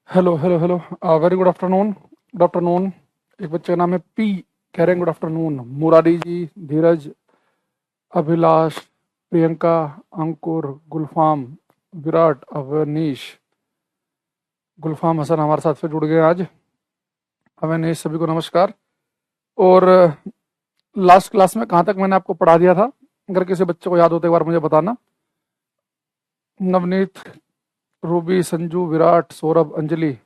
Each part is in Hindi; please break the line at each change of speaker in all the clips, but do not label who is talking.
Hello hello hello. Very good afternoon. Good afternoon. एक बच्चे का नाम है पी, कह रहे हैं गुड आफ्टरनून। मुरारी जी, धीरज, अभिलाष, प्रियंका, अंकुर, गुलफाम, विराट, अवनीश, गुलफाम हसन हमारे साथ फिर जुड़ गए आज। अवनीश, सभी को नमस्कार। और लास्ट क्लास में कहाँ तक मैंने आपको पढ़ा दिया था, अगर किसी बच्चे को याद होते एक बार मुझे बताना। नवनीत, रूबी, संजू, विराट, सौरभ, अंजलि,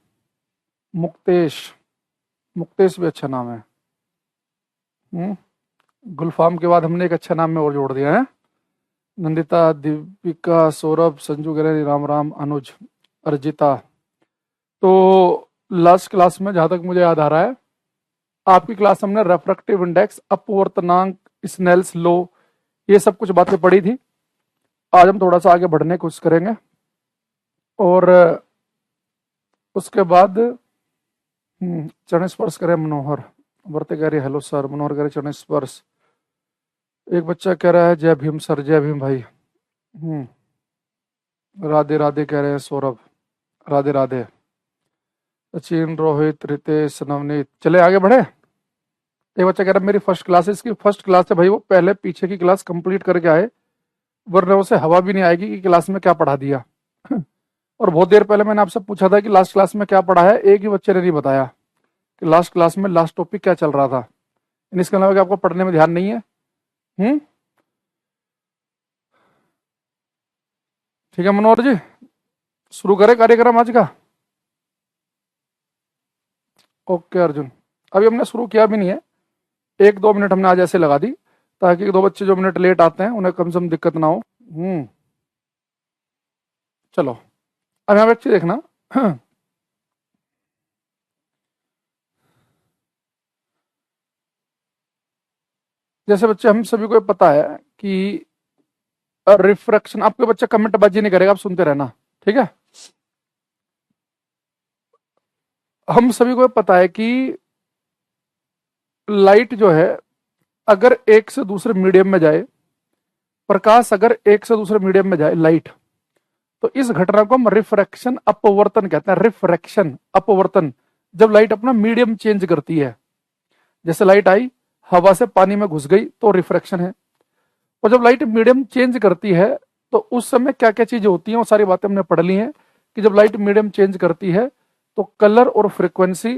मुक्तेश। मुक्तेश भी अच्छा नाम है। हम्म। गुलफाम के बाद हमने एक अच्छा नाम में और जोड़ दिया है। नंदिता, दीपिका, सौरभ, संजू गिरहरी, राम राम, अनुज, अर्जिता। तो लास्ट क्लास में जहां तक मुझे याद आ रहा है, आपकी क्लास हमने रेफ्रैक्टिव इंडेक्स, अपवर्तनांक, स्नेल्स लो, ये सब कुछ बातें पढ़ी थी। आज हम थोड़ा सा आगे बढ़ने की कोशिश करेंगे। और उसके बाद चरण स्पर्श करें मनोहर। वर्त कह रही हेलो सर, मनोहर कह रहे चरण स्पर्श। एक बच्चा कह रहा है जय भीम सर, जय भीम भाई। हम्म। राधे राधे कह रहे हैं सौरभ, राधे राधे। सचिन, रोहित, रितेश, नवनीत। चले आगे बढ़े। एक बच्चा कह रहा है मेरी फर्स्ट क्लास है, इसकी फर्स्ट क्लास है भाई, वो पहले पीछे की क्लास कंप्लीट करके आए, वरना उसे हवा भी नहीं आएगी कि क्लास में क्या पढ़ा दिया। और बहुत देर पहले मैंने आपसे पूछा था कि लास्ट क्लास में क्या पढ़ा है, एक ही बच्चे ने नहीं बताया कि लास्ट क्लास में लास्ट टॉपिक क्या चल रहा था। इसके अलावा कि आपको पढ़ने में ध्यान नहीं है। हम्म। ठीक है मनोहर जी, शुरू करें कार्यक्रम आज का। ओके अर्जुन, अभी हमने शुरू किया भी नहीं है। 1-2 मिनट हमने आज ऐसे लगा दी, ताकि 2 बच्चे जो मिनट लेट आते हैं उन्हें कम से कम दिक्कत ना हो। चलो, अब यहाँ पे एक चीज देखना। जैसे बच्चे हम सभी को पता है कि रिफ्रैक्शन, आपके बच्चा कमेंट बाजी नहीं करेगा, आप सुनते रहना, ठीक है। हम सभी को पता है कि लाइट जो है, अगर एक से दूसरे मीडियम में जाए, प्रकाश अगर एक से दूसरे मीडियम में जाए, लाइट, तो इस घटना को हम रिफ्रैक्शन अपवर्तन कहते हैं। रिफ्रैक्शन अपवर्तन, जब लाइट अपना मीडियम चेंज करती है। जैसे लाइट आई, हवा से पानी में घुस गई तो रिफ्रैक्शन है। और जब लाइट मीडियम चेंज करती है, तो उस समय क्या क्या चीजें होती हैं, वो सारी बातें हमने पढ़ ली हैं। कि जब लाइट मीडियम चेंज करती है, तो कलर और फ्रीक्वेंसी,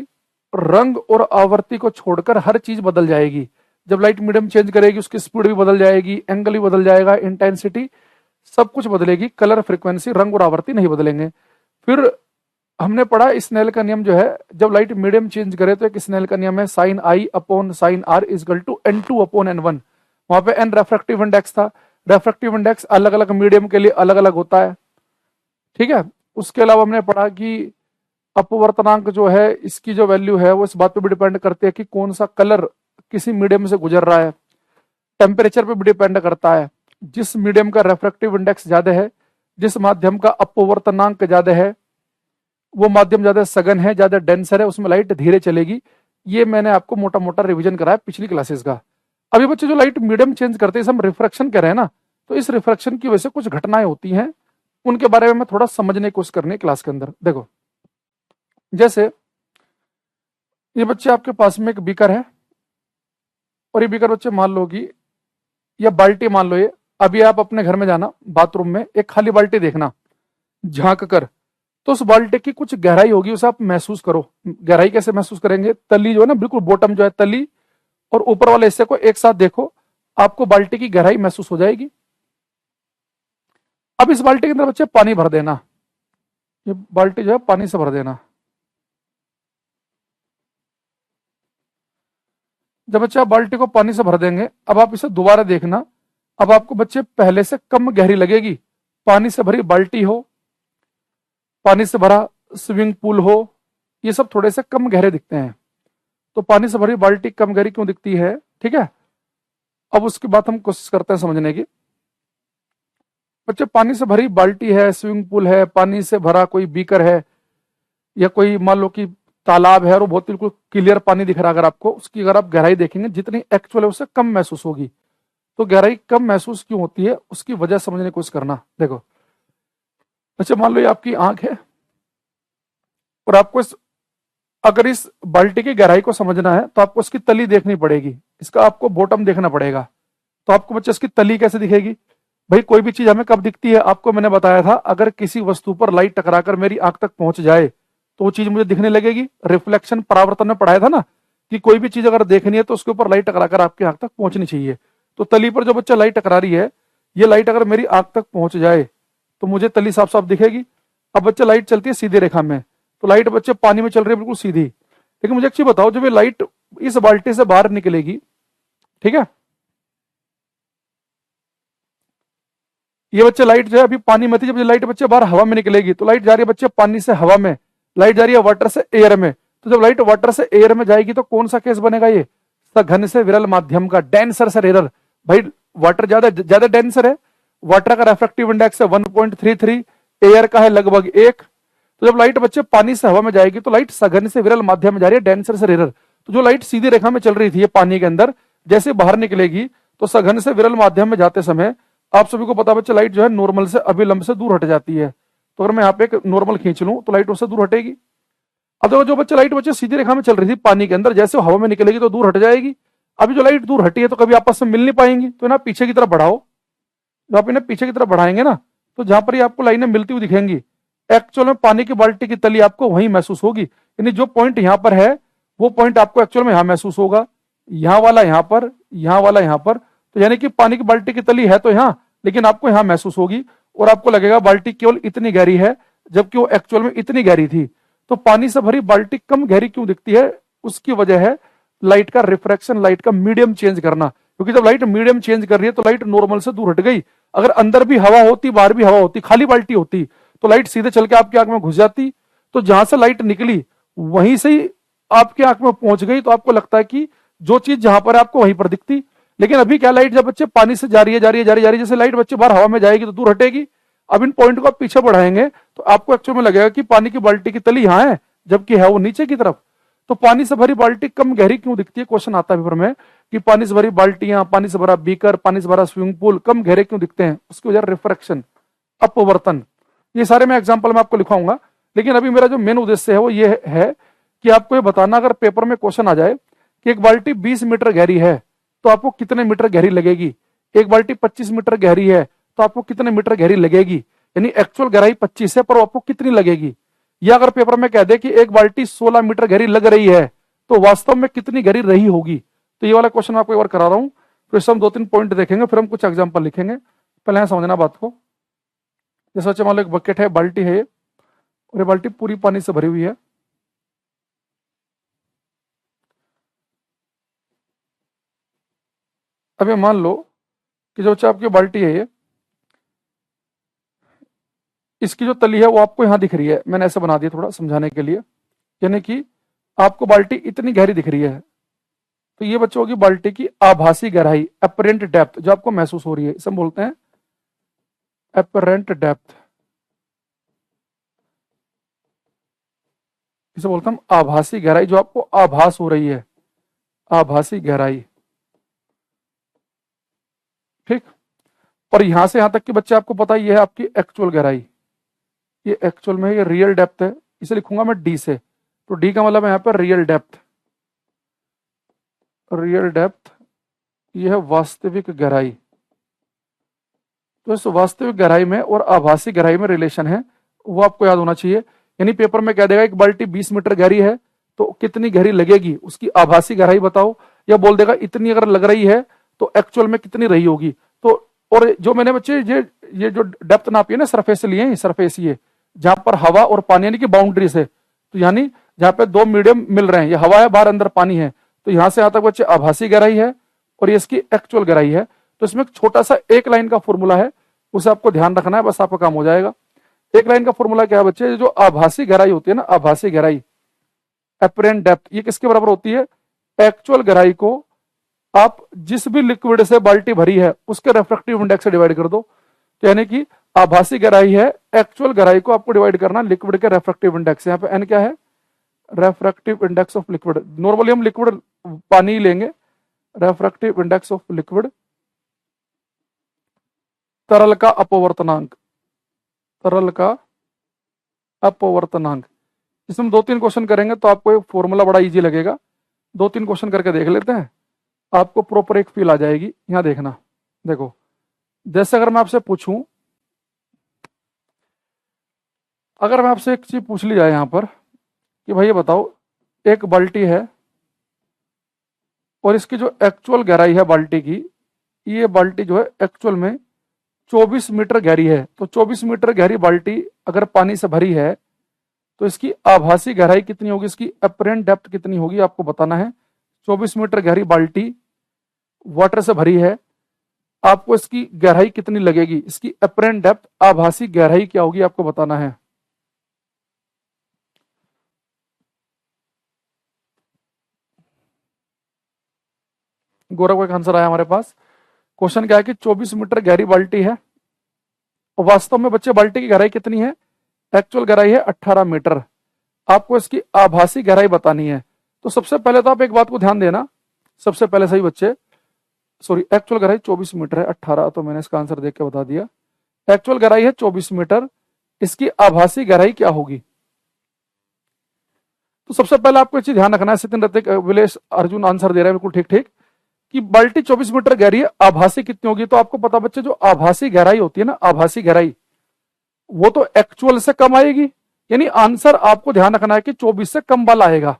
रंग और आवृत्ति को छोड़कर हर चीज बदल जाएगी। जब लाइट मीडियम चेंज करेगी, उसकी स्पीड भी बदल जाएगी, एंगल भी बदल जाएगा, इंटेंसिटी, सब कुछ बदलेगी। कलर, फ्रीक्वेंसी, रंग और आवृत्ति नहीं बदलेंगे। फिर हमने पढ़ा स्नेल का नियम जो है, जब लाइट मीडियम चेंज करे तो एक स्नेल का नियम है, sine I upon sine R equal to N2 upon N1। वहां पे एन रेफ्रेक्टिव इंडेक्स था। रेफ्रेक्टिव इंडेक्स अलग अलग मीडियम के लिए अलग अलग होता है, ठीक है। उसके अलावा हमने पढ़ा कि अपवर्तनांक जो है, इसकी जो वैल्यू है वो इस बात पे भी डिपेंड करती है कि कौन सा कलर किसी मीडियम से गुजर रहा है। टेम्परेचर पे भी डिपेंड करता है। जिस मीडियम का रेफ्रेक्टिव इंडेक्स ज्यादा है, जिस माध्यम का अपवर्तनांक ज्यादा है, वो माध्यम ज्यादा सघन है, ज्यादा डेंसर है, उसमें लाइट धीरे चलेगी। ये मैंने आपको मोटा मोटा रिवीजन कराया पिछली क्लासेस का। अभी बच्चे जो लाइट मीडियम चेंज करते हैं, हम रिफ्रैक्शन कह रहे हैं ना, तो इस रिफ्रैक्शन की वजह से कुछ घटनाएं होती हैं, उनके बारे में मैं थोड़ा समझने की कोशिश करनी है क्लास के अंदर। देखो, जैसे ये बच्चे आपके पास में एक बीकर है, और ये बीकर बच्चे मान लो कि, या बाल्टी मान लो ये, अभी आप अपने घर में जाना, बाथरूम में एक खाली बाल्टी देखना, झांक कर, तो उस बाल्टी की कुछ गहराई होगी, उसे आप महसूस करो। गहराई कैसे महसूस करेंगे, तली जो है ना, बिल्कुल बॉटम जो है तली, और ऊपर वाले हिस्से को एक साथ देखो, आपको बाल्टी की गहराई महसूस हो जाएगी। अब इस बाल्टी के अंदर बच्चे पानी भर देना, ये बाल्टी जो है पानी से भर देना। जब बच्चे आप बाल्टी को पानी से भर देंगे, अब आप इसे दोबारा देखना। अब आपको बच्चे पहले से कम गहरी लगेगी। पानी से भरी बाल्टी हो, पानी से भरा स्विमिंग पूल हो, ये सब थोड़े से कम गहरे दिखते हैं। तो पानी से भरी बाल्टी कम गहरी क्यों दिखती है, ठीक है। अब उसकी बात हम कोशिश करते हैं समझने की। बच्चे, पानी से भरी बाल्टी है, स्विमिंग पूल है, पानी से भरा कोई बीकर है, या कोई मान लो कि तालाब है, और वो बहुत बिल्कुल क्लियर पानी दिख रहा है, अगर आपको उसकी अगर आप गहराई देखेंगे, जितनी एक्चुअल है उससे कम महसूस होगी। तो गहराई कम महसूस क्यों होती है, उसकी वजह समझने की कोशिश करना। देखो, अच्छा मान लो ये आपकी आंख है, और आपको अगर इस बाल्टी की गहराई को समझना है तो आपको इसकी तली देखनी पड़ेगी, इसका आपको बॉटम देखना पड़ेगा। तो आपको बच्चे इसकी तली कैसे दिखेगी? भाई कोई भी चीज हमें कब दिखती है? आपको मैंने बताया था, अगर किसी वस्तु पर लाइट टकराकर मेरी आंख तक पहुंच जाए तो वो चीज मुझे दिखने लगेगी। रिफ्लेक्शन परावर्तन में पढ़ाया था ना कि कोई भी चीज अगर देखनी है तो उसके ऊपर लाइट टकराकर आपकी आंख तक पहुंचनी चाहिए। तो तली पर जो बच्चा लाइट टकरा रही है, ये लाइट अगर मेरी आंख तक पहुंच जाए तो मुझे तली साफ साफ दिखेगी। अब बच्चे लाइट चलती है सीधी रेखा में, तो लाइट बच्चे पानी में चल रही है बिल्कुल सीधी। लेकिन मुझे एक चीज बताओ, जब ये लाइट इस बाल्टी से बाहर निकलेगी, ठीक है, ये बच्चे लाइट जो है अभी पानी में थी, जब ये लाइट बच्चे बाहर हवा में निकलेगी तो लाइट जा रही है बच्चे पानी से हवा में, लाइट जा रही है वाटर से एयर में। तो जब लाइट वाटर से एयर में जाएगी तो कौन सा केस बनेगा? ये सघन से विरल माध्यम का, डेंसर से रेयर। भाई वाटर ज्यादा ज्यादा डेंसर है, वाटर का रेफ्रेक्टिव इंडेक्स है 1.33, एयर का है लगभग 1। तो जब लाइट बच्चे पानी से हवा में जाएगी तो लाइट सघन से विरल माध्यम में जा रही है, डेंसर से रेयर। तो जो लाइट सीधी रेखा में चल रही थी ये पानी के अंदर, जैसे बाहर निकलेगी तो सघन से विरल माध्यम में जाते समय आप सभी को पता बच्चे लाइट जो है नॉर्मल से अभिलंब से दूर हट जाती है। तो अगर मैं यहाँ पे एक नॉर्मल खींच लूं तो लाइट उससे दूर हटेगी। अब देखो जो बच्चे लाइट बच्चे सीधी रेखा में चल रही थी पानी के अंदर, जैसे वो हवा में निकलेगी तो दूर हट जाएगी। अभी जो लाइट दूर हटी है तो कभी आपस में मिल नहीं पाएंगी, तो ना पीछे की तरफ बढ़ाओ। जब आप इन्हें पीछे की तरफ बढ़ाएंगे ना तो जहां पर ये आपको लाइनें मिलती हुई दिखेंगी, एक्चुअल में पानी की बाल्टी की तली आपको वहीं महसूस होगी। यानी जो पॉइंट यहाँ पर है वो पॉइंट आपको एक्चुअल में यहाँ महसूस होगा, यहाँ वाला यहाँ पर, यहाँ वाला यहाँ पर। तो यानी कि पानी की बाल्टी की तली है तो यहाँ, लेकिन आपको यहाँ महसूस होगी और आपको लगेगा बाल्टी केवल इतनी गहरी है, जबकि वो एक्चुअल में इतनी गहरी थी। तो पानी से भरी बाल्टी कम गहरी क्यों दिखती है? उसकी वजह है लाइट का रिफ्रैक्शन, लाइट का मीडियम चेंज करना। क्योंकि जब लाइट मीडियम चेंज कर रही है तो लाइट नॉर्मल से दूर हट गई। अगर अंदर भी हवा होती, बाहर भी हवा होती, खाली बाल्टी होती, तो लाइट सीधे चल के आपकी आंख में घुस जाती। तो जहां से लाइट निकली वहीं से ही आपकी आंख में पहुंच गई, तो आपको लगता है कि जो चीज जहां पर है आपको वहीं पर दिखती। लेकिन अभी क्या, लाइट जब बच्चे पानी से जा रही है, जा रही है, जा रही है, जा रही है, जैसे लाइट बच्चे बाहर हवा में जाएगी तो दूर हटेगी। अब इन पॉइंट को आप पीछे बढ़ाएंगे तो आपको एक्चुअल में लगेगा कि पानी की बाल्टी की तली यहाँ है, जबकि है वो नीचे की तरफ। तो पानी से भरी बाल्टी कम गहरी क्यों दिखती है? क्वेश्चन आता है पेपर में कि पानी से भरी बाल्टियां, पानी से भरा बीकर, पानी से भरा स्विमिंग पूल कम गहरे क्यों दिखते हैं? उसकी वजह रिफ्रैक्शन, अपवर्तन। ये सारे मैं एग्जांपल में आपको लिखाऊंगा, लेकिन अभी मेरा जो मेन उद्देश्य है वो ये है कि आपको ये बताना, अगर पेपर में क्वेश्चन आ जाए कि एक बाल्टी 20 मीटर गहरी है तो आपको कितने मीटर गहरी लगेगी, एक बाल्टी 25 मीटर गहरी है तो आपको कितने मीटर गहरी लगेगी, यानी एक्चुअल गहराई 25 है पर आपको कितनी लगेगी। या अगर पेपर में कह दे कि एक बाल्टी 16 मीटर गहरी लग रही है तो वास्तव में कितनी गहरी रही होगी। तो ये वाला क्वेश्चन आपको एक बार करा रहा हूं, फिर हम 2-3 पॉइंट देखेंगे, फिर हम कुछ एग्जाम्पल लिखेंगे। पहले यहां समझना बात को। जैसे बच्चे मान लो एक बकेट है, बाल्टी है और ये बाल्टी पूरी पानी से भरी हुई है। अब ये मान लो कि जो बच्चा आपकी बाल्टी है ये, इसकी जो तली है वो आपको यहां दिख रही है, मैंने ऐसे बना दिया थोड़ा समझाने के लिए। यानी कि आपको बाल्टी इतनी गहरी दिख रही है, तो ये बच्चों की बाल्टी की आभासी गहराई, अपरेंट डेप्थ, जो आपको महसूस हो रही है, इसे हम बोलते हैं अपरेंट डेप्थ। इसे बोलते हैं हम आभासी गहराई, जो आपको आभास हो रही है, आभासी गहराई। ठीक। और यहां से यहां तक कि बच्चे आपको पता ही है आपकी एक्चुअल गहराई, ये एक्चुअल में ये रियल डेप्थ है। इसे लिखूंगा मैं डी से, तो डी का मतलब है यहाँ पर रियल डेप्थ। रियल डेप्थ ये है वास्तविक गहराई। तो इस वास्तविक गहराई में और आभासी गहराई में रिलेशन है, वो आपको याद होना चाहिए। यानी पेपर में कह देगा एक बाल्टी 20 मीटर गहरी है तो कितनी गहरी लगेगी, उसकी आभासी गहराई बताओ। या बोल देगा इतनी अगर लग रही है तो एक्चुअल में कितनी रही होगी। तो और जो मैंने बच्चे ये जो डेप्थ नापी है ना, सरफेस से लिए, सरफेस ये जहां पर हवा और पानी यानी कि बाउंड्री से, तो यानी जहां पे दो मीडियम मिल रहे हैं, ये हवा है, बाहर अंदर पानी है, तो यहां से यहां तक बच्चे आभासी गहराई है और ये इसकी एक्चुअल गहराई है। तो इसमें छोटा सा एक लाइन का फॉर्मूला है, उसे आपको ध्यान रखना है, बस आपका काम हो जाएगा। एक लाइन का फॉर्मूला क्या है बच्चे? जो आभासी गहराई होती है ना, आभासी गहराई, अपरेंट डेप्थ, ये किसके बराबर होती है? एक्चुअल गहराई को आप जिस भी लिक्विड से बाल्टी भरी है उसके रेफ्रेक्टिव इंडेक्स से डिवाइड कर दो। तो यानी कि आभासी गहराई है, एक्चुअल गहराई को आपको डिवाइड करना लिक्विड के रेफ्रेक्टिव इंडेक्स। यहाँ पे एन क्या है? Refractive index of liquid. Normally हम लिक्विड पानी लेंगे, रेफ्रेक्टिव इंडेक्स ऑफ लिक्विड, तरल का अपवर्तनांक, तरल का अपवर्तनांक। इसमें 2-3 क्वेश्चन करेंगे तो आपको एक फॉर्मूला बड़ा इजी लगेगा। 2-3 क्वेश्चन करके देख लेते हैं, आपको प्रॉपर एक फील आ जाएगी। यहाँ देखना, देखो जैसे अगर मैं आपसे पूछूं, अगर मैं आपसे एक चीज पूछ ली जाए यहाँ पर कि भाई ये बताओ, एक बाल्टी है और इसकी जो एक्चुअल गहराई है बाल्टी की, ये बाल्टी जो है एक्चुअल में 24 मीटर गहरी है। तो 24 मीटर गहरी बाल्टी अगर पानी से भरी है तो इसकी आभासी गहराई कितनी होगी, इसकी अपरेंट डेप्थ कितनी होगी, आपको बताना है। 24 मीटर गहरी बाल्टी वाटर से भरी है, आपको इसकी गहराई कितनी लगेगी, इसकी अपरेंट डेप्थ आभासी गहराई क्या होगी, आपको बताना है। गौरव का एक आंसर आया हमारे पास। क्वेश्चन क्या है कि 24 मीटर गहरी बाल्टी है और वास्तव में बच्चे बाल्टी की गहराई कितनी है, एक्चुअल गहराई है 18 मीटर। आपको इसकी आभासी गहराई बतानी है। तो सबसे पहले तो आप एक बात को ध्यान देना, सबसे पहले सही बच्चे, सॉरी एक्चुअल गहराई 24 मीटर है, 18 तो मैंने इसका आंसर देख के बता दिया। एक्चुअल गहराई है 24 मीटर, इसकी आभासी गहराई क्या होगी। तो सबसे पहले आपको एक चीज ध्यान रखना है, सचिन ऋतिक विलेश अर्जुन आंसर दे रहे हैं बिल्कुल ठीक ठीक, कि बाल्टी 24 मीटर गहरी है, आभासी कितनी होगी। तो आपको पता बच्चे, जो आभासी गहराई होती है ना, आभासी गहराई वो तो एक्चुअल से कम आएगी। यानी आंसर आपको ध्यान रखना है कि 24 से कम वाला आएगा।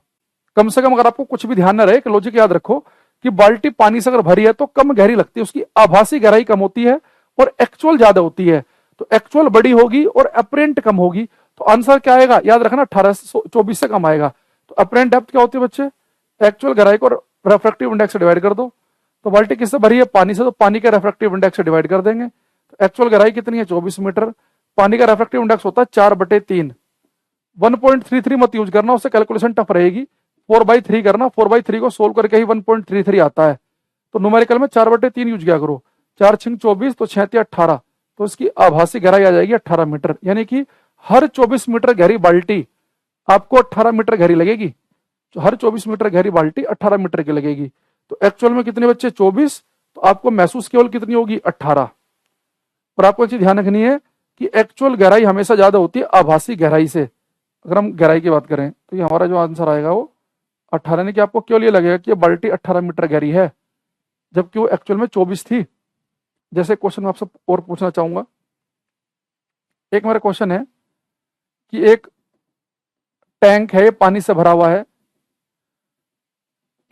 कम से कम अगर आपको कुछ भी ध्यान न रहे, लॉजिक याद रखो कि बाल्टी पानी से अगर भरी है तो कम गहरी लगती है, उसकी आभासी गहराई कम होती है और एक्चुअल ज्यादा होती है। तो एक्चुअल बड़ी होगी और अपरेंट कम होगी, तो आंसर क्या आएगा, याद रखना 18 से 24 से कम आएगा। तो अपरेंट डेप्थ क्या होती है बच्चे, एक्चुअल गहराई को रेफ्रेक्टिव इंडेक्स से डिवाइड कर दो। तो बाल्टी किससे भरी है, पानी से, तो पानी के रेफ्रेक्टिव इंडेक्स से डिवाइड कर देंगे। तो एक्चुअल गहराई कितनी है, 24 मीटर। पानी का रेफ्रेक्टिव इंडेक्स होता है 4/3। 1.33 मत यूज करना, उससे कैलकुलेशन टफ रहेगी। 4/3 करना, 4/3 को सोल्व करके ही 1.33 आता है। तो न्यूमेरिकल में 4/3 यूज किया करो। 4×6 24, तो 6 18, तो इसकी आभासी गहराई आ जाएगी 18 मीटर। यानी कि हर 24 मीटर गहरी बाल्टी आपको 18 मीटर गहरी लगेगी। तो हर 24 मीटर गहरी बाल्टी 18 मीटर की लगेगी। तो एक्चुअल में कितने बच्चे, 24, तो आपको महसूस केवल कितनी होगी, 18। और आपको चीज ध्यान रखनी है कि एक्चुअल गहराई हमेशा ज्यादा होती है आभासी गहराई से। अगर हम गहराई की बात करें तो ये हमारा जो आंसर आएगा वो 18। यानी कि आपको केवल ये लगेगा कि ये बाल्टी 18 मीटर गहरी है, जबकि वो एक्चुअल में 24 थी। जैसे क्वेश्चन मैं आपसे और पूछना चाहूंगा, एक मेरा क्वेश्चन है कि एक टैंक है, पानी से भरा हुआ है।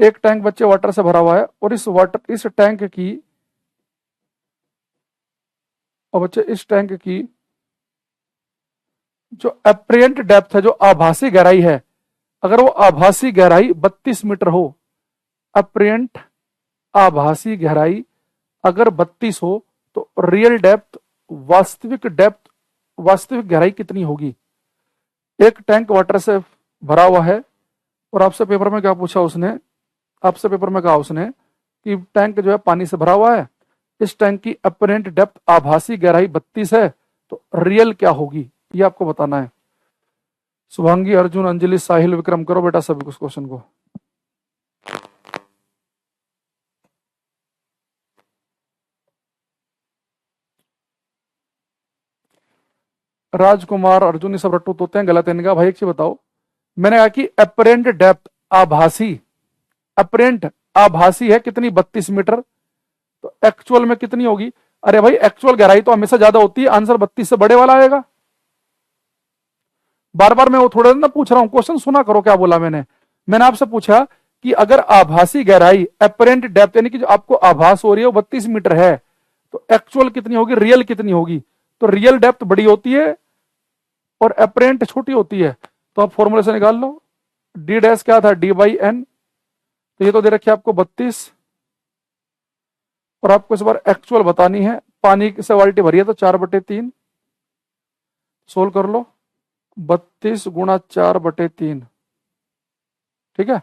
एक टैंक बच्चे वाटर से भरा हुआ है और इस टैंक की, और बच्चे इस टैंक की जो अप्रियंट डेप्थ है, जो आभासी गहराई है, अगर वो आभासी गहराई 32 मीटर हो, अप्रियंट आभासी गहराई अगर 32 हो, तो रियल डेप्थ, वास्तविक गहराई कितनी होगी। एक टैंक वाटर से भरा हुआ है और आपसे पेपर में क्या पूछा उसने, आपसे पेपर में कहा उसने कि टैंक जो है पानी से भरा हुआ है, इस टैंक की अपरेंट डेप्थ आभासी गहराई 32 है, तो रियल क्या होगी, ये आपको बताना है। शुभांगी, अर्जुन, अंजलि, साहिल, विक्रम, करो बेटा सभी कुछ क्वेश्चन को। राजकुमार, अर्जुन, ये सब रट्टू तोते हैं, गलत है इनका। भाई एक चीज बताओ, मैंने कहा कि अपरेंट डेप्थ आभासी, अपरेंट आभासी है कितनी, 32 मीटर, तो एक्चुअल में कितनी होगी। अरे भाई एक्चुअल गहराई तो हमेशा ज्यादा होती है, आंसर 32 से बड़े वाला आएगा। बार बार मैं वो थोड़ा ना पूछ रहा हूं, क्वेश्चन सुना करो क्या बोला मैंने आपसे पूछा कि अगर आभासी गहराई अपरेंट डेप्थ, यानी कि जो आपको आभास हो रही है वो 32 मीटर है, तो एक्चुअल कितनी होगी, रियल कितनी होगी। तो रियल डेप्थ बड़ी होती है और अपरेंट छोटी होती है। तो आप फॉर्मूले से निकाल लो, डी डैश क्या था, D/N। तो ये तो दे रखी है आपको 32, और आपको इस बार एक्चुअल बतानी है। पानी से बाल्टी भरी है तो 4/3, सोल्व कर लो, 32 × 4/3, ठीक है।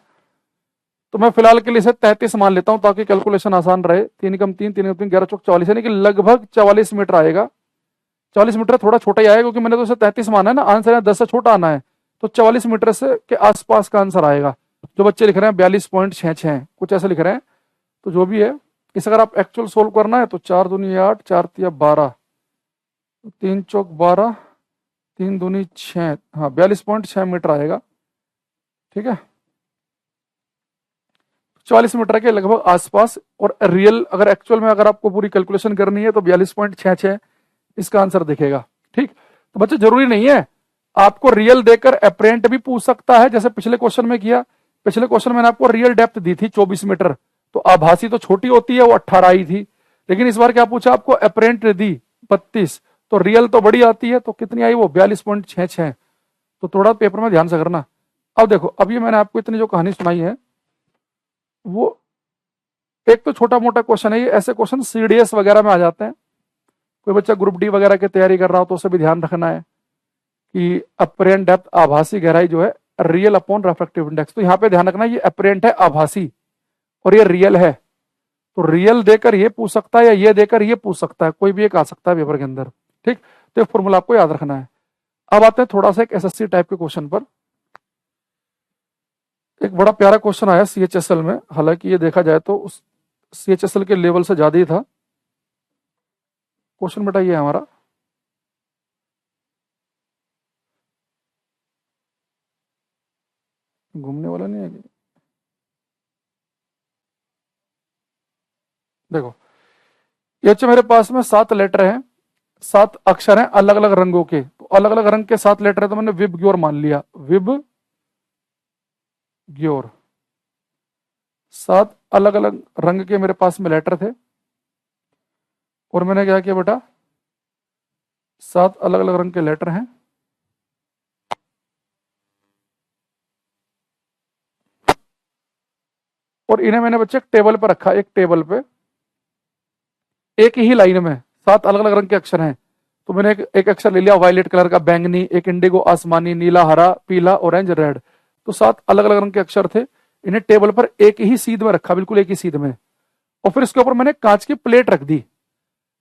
तो मैं फिलहाल के लिए इसे 33 मान लेता हूं ताकि कैलकुलेशन आसान रहे। 3 × 3, 3 × 3 11 चौक 44, यानी कि लगभग 44 मीटर आएगा। 44 मीटर थोड़ा छोटा ही आएगा क्योंकि मैंने तो इसे 33 माना है ना, आंसर है 10 से छोटा आना है, तो 44 मीटर से के आसपास का आंसर आएगा। जो बच्चे लिख रहे हैं 42.66 कुछ ऐसे लिख रहे हैं, तो जो भी है, इस अगर आप एक्चुअल सोल्व करना है तो 4 दूनी 8, 4 तिया 12, 3 चौक 12, 3 दूनी 6, हाँ 42.6 मीटर आएगा। ठीक है, 44 मीटर के लगभग आसपास। और रियल अगर एक्चुअल में अगर आपको पूरी कैलकुलेशन करनी है तो 42.66 इसका आंसर दिखेगा। ठीक, तो बच्चे जरूरी नहीं है आपको रियल देकर अप्रेंट भी पूछ सकता है, जैसे पिछले क्वेश्चन में किया। पिछले क्वेश्चन में मैंने आपको रियल डेप्थ दी थी 24 मीटर, तो आभासी तो छोटी होती है, वो 18 आई थी। लेकिन इस बार क्या पूछा आपको, अप्रेंट दी 32, तो रियल तो बड़ी आती है, तो कितनी आई वो 42.66। तो थोड़ा पेपर में ध्यान से करना। अब देखो, अब ये मैंने आपको इतनी जो कहानी सुनाई है वो एक तो छोटा मोटा क्वेश्चन है, ये ऐसे क्वेश्चन सीडीएस वगैरह में आ जाते हैं। कोई बच्चा ग्रुप डी वगैरह की तैयारी कर रहा हो तो उसे भी ध्यान रखना है कि अप्रेंट डेप्थ आभासी गहराई जो है रियल अपॉन रेफ्रेक्टिव इंडेक्स। तो यहाँ पे ध्यान रखना ये अप्रेंट है आभासी और ये रियल है, तो रियल देकर ये पूछ सकता है या ये देकर ये पूछ सकता है, कोई भी एक आ सकता है पेपर के अंदर। ठीक, तो फॉर्मूला आपको याद रखना है। अब आते हैं थोड़ा सा एक एसएससी टाइप के क्वेश्चन पर। एक बड़ा प्यारा क्वेश्चन आया सीएचएसएल में, हालांकि ये देखा जाए तो उस सीएचएसएल के लेवल से ज्यादा ही था क्वेश्चन। बेटा ये हमारा घूमने वाला नहीं है। देखो ये अच्छा, मेरे पास में 7 लेटर हैं, 7 अक्षर हैं अलग अलग रंगों के, तो अलग अलग रंग के 7 लेटर है, तो मैंने विब ग्योर मान लिया। विब ग्योर 7 अलग अलग रंग के मेरे पास में लेटर थे, और मैंने क्या किया बेटा, 7 अलग अलग रंग के लेटर हैं, और इन्हें मैंने बच्चे एक टेबल पर रखा। एक टेबल पे एक ही लाइन में 7 अलग अलग रंग के अक्षर हैं, तो मैंने एक अक्षर ले लिया वायलेट कलर का, बैंगनी, एक इंडिगो आसमानी, नीला, हरा, पीला, ऑरेंज, रेड। तो 7 अलग अलग रंग के अक्षर थे, इन्हें टेबल पर एक ही सीध में रखा, बिल्कुल एक ही सीध में। और फिर इसके ऊपर मैंने कांच की प्लेट रख दी।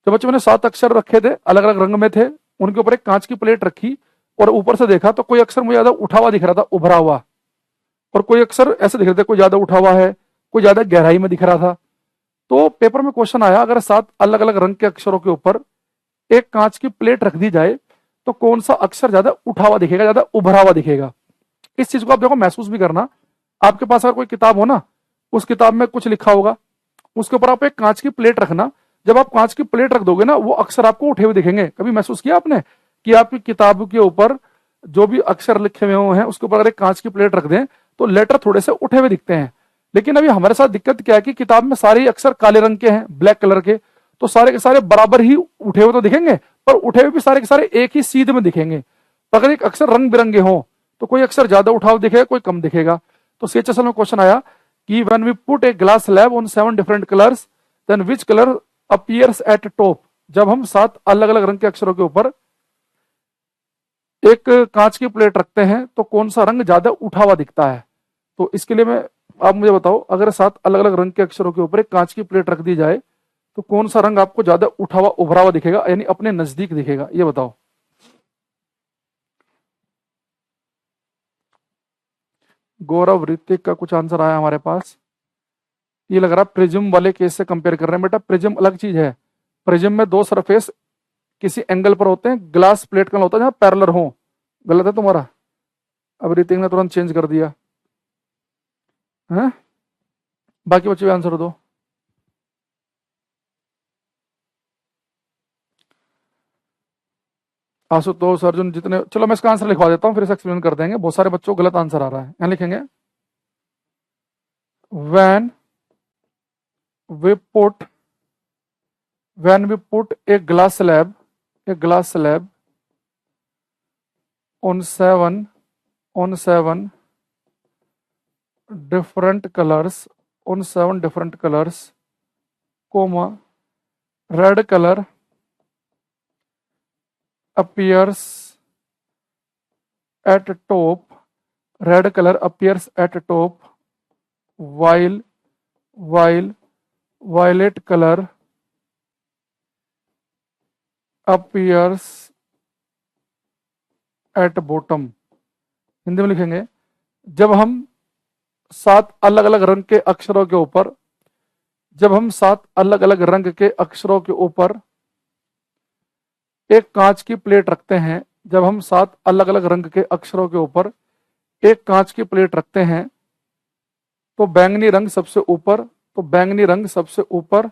तो बच्चों मैंने 7 अक्षर रखे थे, अलग अलग रंग में थे, उनके ऊपर एक कांच की प्लेट रखी, और ऊपर से देखा तो कोई अक्षर मुझे ज्यादा उठा हुआ दिख रहा था, उभरा हुआ, और कोई अक्षर ऐसे दिख रहे थे, कोई ज्यादा उठा हुआ है, कोई ज्यादा गहराई में दिख रहा था। तो पेपर में क्वेश्चन आया, अगर 7 अलग अलग रंग के अक्षरों के ऊपर एक कांच की प्लेट रख दी जाए तो कौन सा अक्षर ज्यादा उठा हुआ दिखेगा, ज्यादा उभरा हुआ दिखेगा। इस चीज को आप देखो महसूस भी करना। आपके पास अगर कोई किताब हो ना, उस किताब में कुछ लिखा होगा, उसके ऊपर आप एक कांच की प्लेट रखना, जब आप कांच की प्लेट रख दोगे ना, वो अक्षर आपको उठे हुए दिखेंगे। कभी महसूस किया आपने कि आपकी किताब के ऊपर जो भी अक्षर लिखे हुए हैं उसके ऊपर अगर एक कांच की प्लेट रख दें तो लेटर थोड़े से उठे हुए दिखते हैं। लेकिन अभी हमारे साथ दिक्कत क्या है कि किताब में सारे अक्षर काले रंग के हैं, ब्लैक कलर के, तो सारे के सारे बराबर ही उठे हुए तो दिखेंगे, पर उठे हुए भी सारे के सारे एक ही सीध में दिखेंगे। तो अगर एक अक्षर रंग बिरंगे हो तो कोई अक्षर ज्यादा उठाव दिखेगा, कोई कम दिखेगा। तो सीएचएसएल में क्वेश्चन आया कि when we put a glass slab on 7 different colours then which colour appears at top. जब हम 7 अलग अलग रंग के अक्षरों के ऊपर एक कांच की प्लेट रखते हैं तो कौन सा रंग ज्यादा उठा हुआ दिखता है। तो इसके लिए मैं, आप मुझे बताओ, अगर 7 अलग अलग रंग के अक्षरों के ऊपर एक कांच की प्लेट रख दी जाए तो कौन सा रंग आपको ज्यादा उठा हुआ उभरा हुआ दिखेगा, यानी अपने नजदीक दिखेगा, ये बताओ। गौरव, ऋतिक का कुछ आंसर आया हमारे पास। ये लग रहा है प्रिज्म वाले केस से कंपेयर कर रहे हैं। बेटा प्रिज्म अलग चीज है, प्रिज्म में 2 सरफेस किसी एंगल पर होते हैं, ग्लास प्लेट का होता है जहां पैरेलल हो। गलत है तुम्हारा, अब ऋतिक ने तुरंत चेंज कर दिया है। बाकी बच्चे भी आंसर दो। आशुतोष, अर्जुन, जितने, चलो मैं इसका आंसर लिखवा देता हूँ फिर इसे एक्सप्लेन कर देंगे। बहुत सारे बच्चों को गलत आंसर आ रहा है, यहाँ लिखेंगे when we put a glass slab on 7 different colors, comma, red color appears at top, while violet color appears at bottom। Hindi में लिखेंगे, जब हम 7 अलग अलग रंग के अक्षरों के ऊपर एक कांच की प्लेट रखते हैं, जब हम 7 अलग अलग रंग के अक्षरों के ऊपर एक कांच की प्लेट रखते हैं तो बैंगनी रंग सबसे ऊपर, तो बैंगनी रंग सबसे ऊपर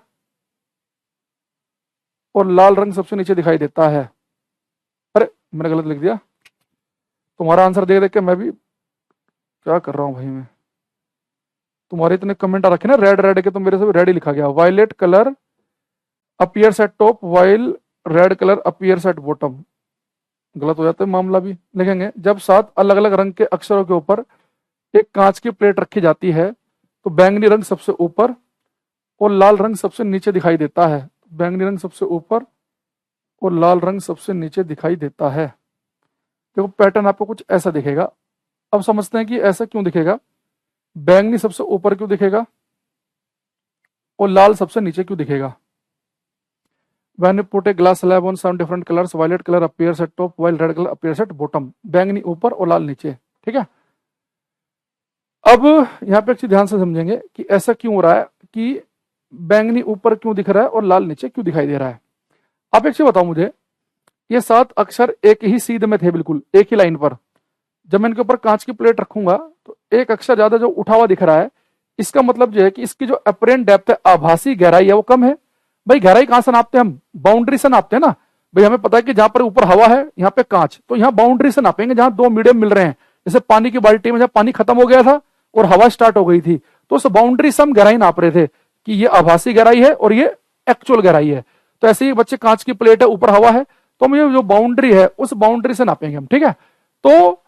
और लाल रंग सबसे नीचे दिखाई देता है। अरे मैंने गलत लिख दिया। तुम्हारा आंसर देख देख के मैं भी क्या कर रहा हूं भाई। मैं तुम्हारे इतने कमेंट आ रखे ना रेड रेड के, तो मेरे से भी रेड ही लिखा गया। Violet colour appears at top while red colour appears at bottom. गलत हो जाता है मामला भी। लिखेंगे जब 7 अलग अलग रंग के अक्षरों के ऊपर एक कांच की प्लेट रखी जाती है तो बैंगनी रंग सबसे ऊपर और लाल रंग सबसे नीचे दिखाई देता है। बैंगनी रंग सबसे ऊपर और लाल रंग सबसे नीचे दिखाई देता है। देखो पैटर्न आपको कुछ ऐसा दिखेगा। अब समझते हैं कि ऐसा क्यों दिखेगा, बैंगनी सबसे ऊपर क्यों दिखेगा और लाल सबसे नीचे क्यों दिखेगा। When you put a glass slab on 7 different colors, violet color appears at top while red color appears at bottom। बैंगनी ऊपर और लाल नीचे, ठीक है। अब यहाँ पे एक चीज ध्यान से समझेंगे कि ऐसा क्यों हो रहा है कि बैंगनी ऊपर क्यों दिख रहा है और लाल नीचे क्यों दिखाई दे रहा है। आप एक चीज बताओ मुझे, ये 7 अक्षर एक ही सीध में थे, बिल्कुल एक ही लाइन पर। जब मैं इनके ऊपर कांच की प्लेट रखूंगा तो एक अक्षर ज्यादा जो उठा हुआ दिख रहा है, इसका मतलब जो है कि इसकी जो अपरेंट डेप्थ है, आभासी गहराई है, वो कम है। भाई गहराई कहां से नापते हैं हम, बाउंड्री से नापते हैं ना। भाई हमें पता है कि जहां पर ऊपर हवा है यहाँ पे कांच, तो यहाँ बाउंड्री से नापेंगे जहां 2 मीडियम मिल रहे हैं। जैसे पानी की बाल्टी में जब पानी खत्म हो गया था और हवा स्टार्ट हो गई थी, तो उस बाउंड्री से हम गहराई नाप रहे थे कि ये आभासी गहराई है और ये एक्चुअल गहराई है। तो ऐसे ही बच्चे, कांच की प्लेट है, ऊपर हवा है, तो हम ये जो बाउंड्री है उस बाउंड्री से नापेंगे हम, ठीक है। तो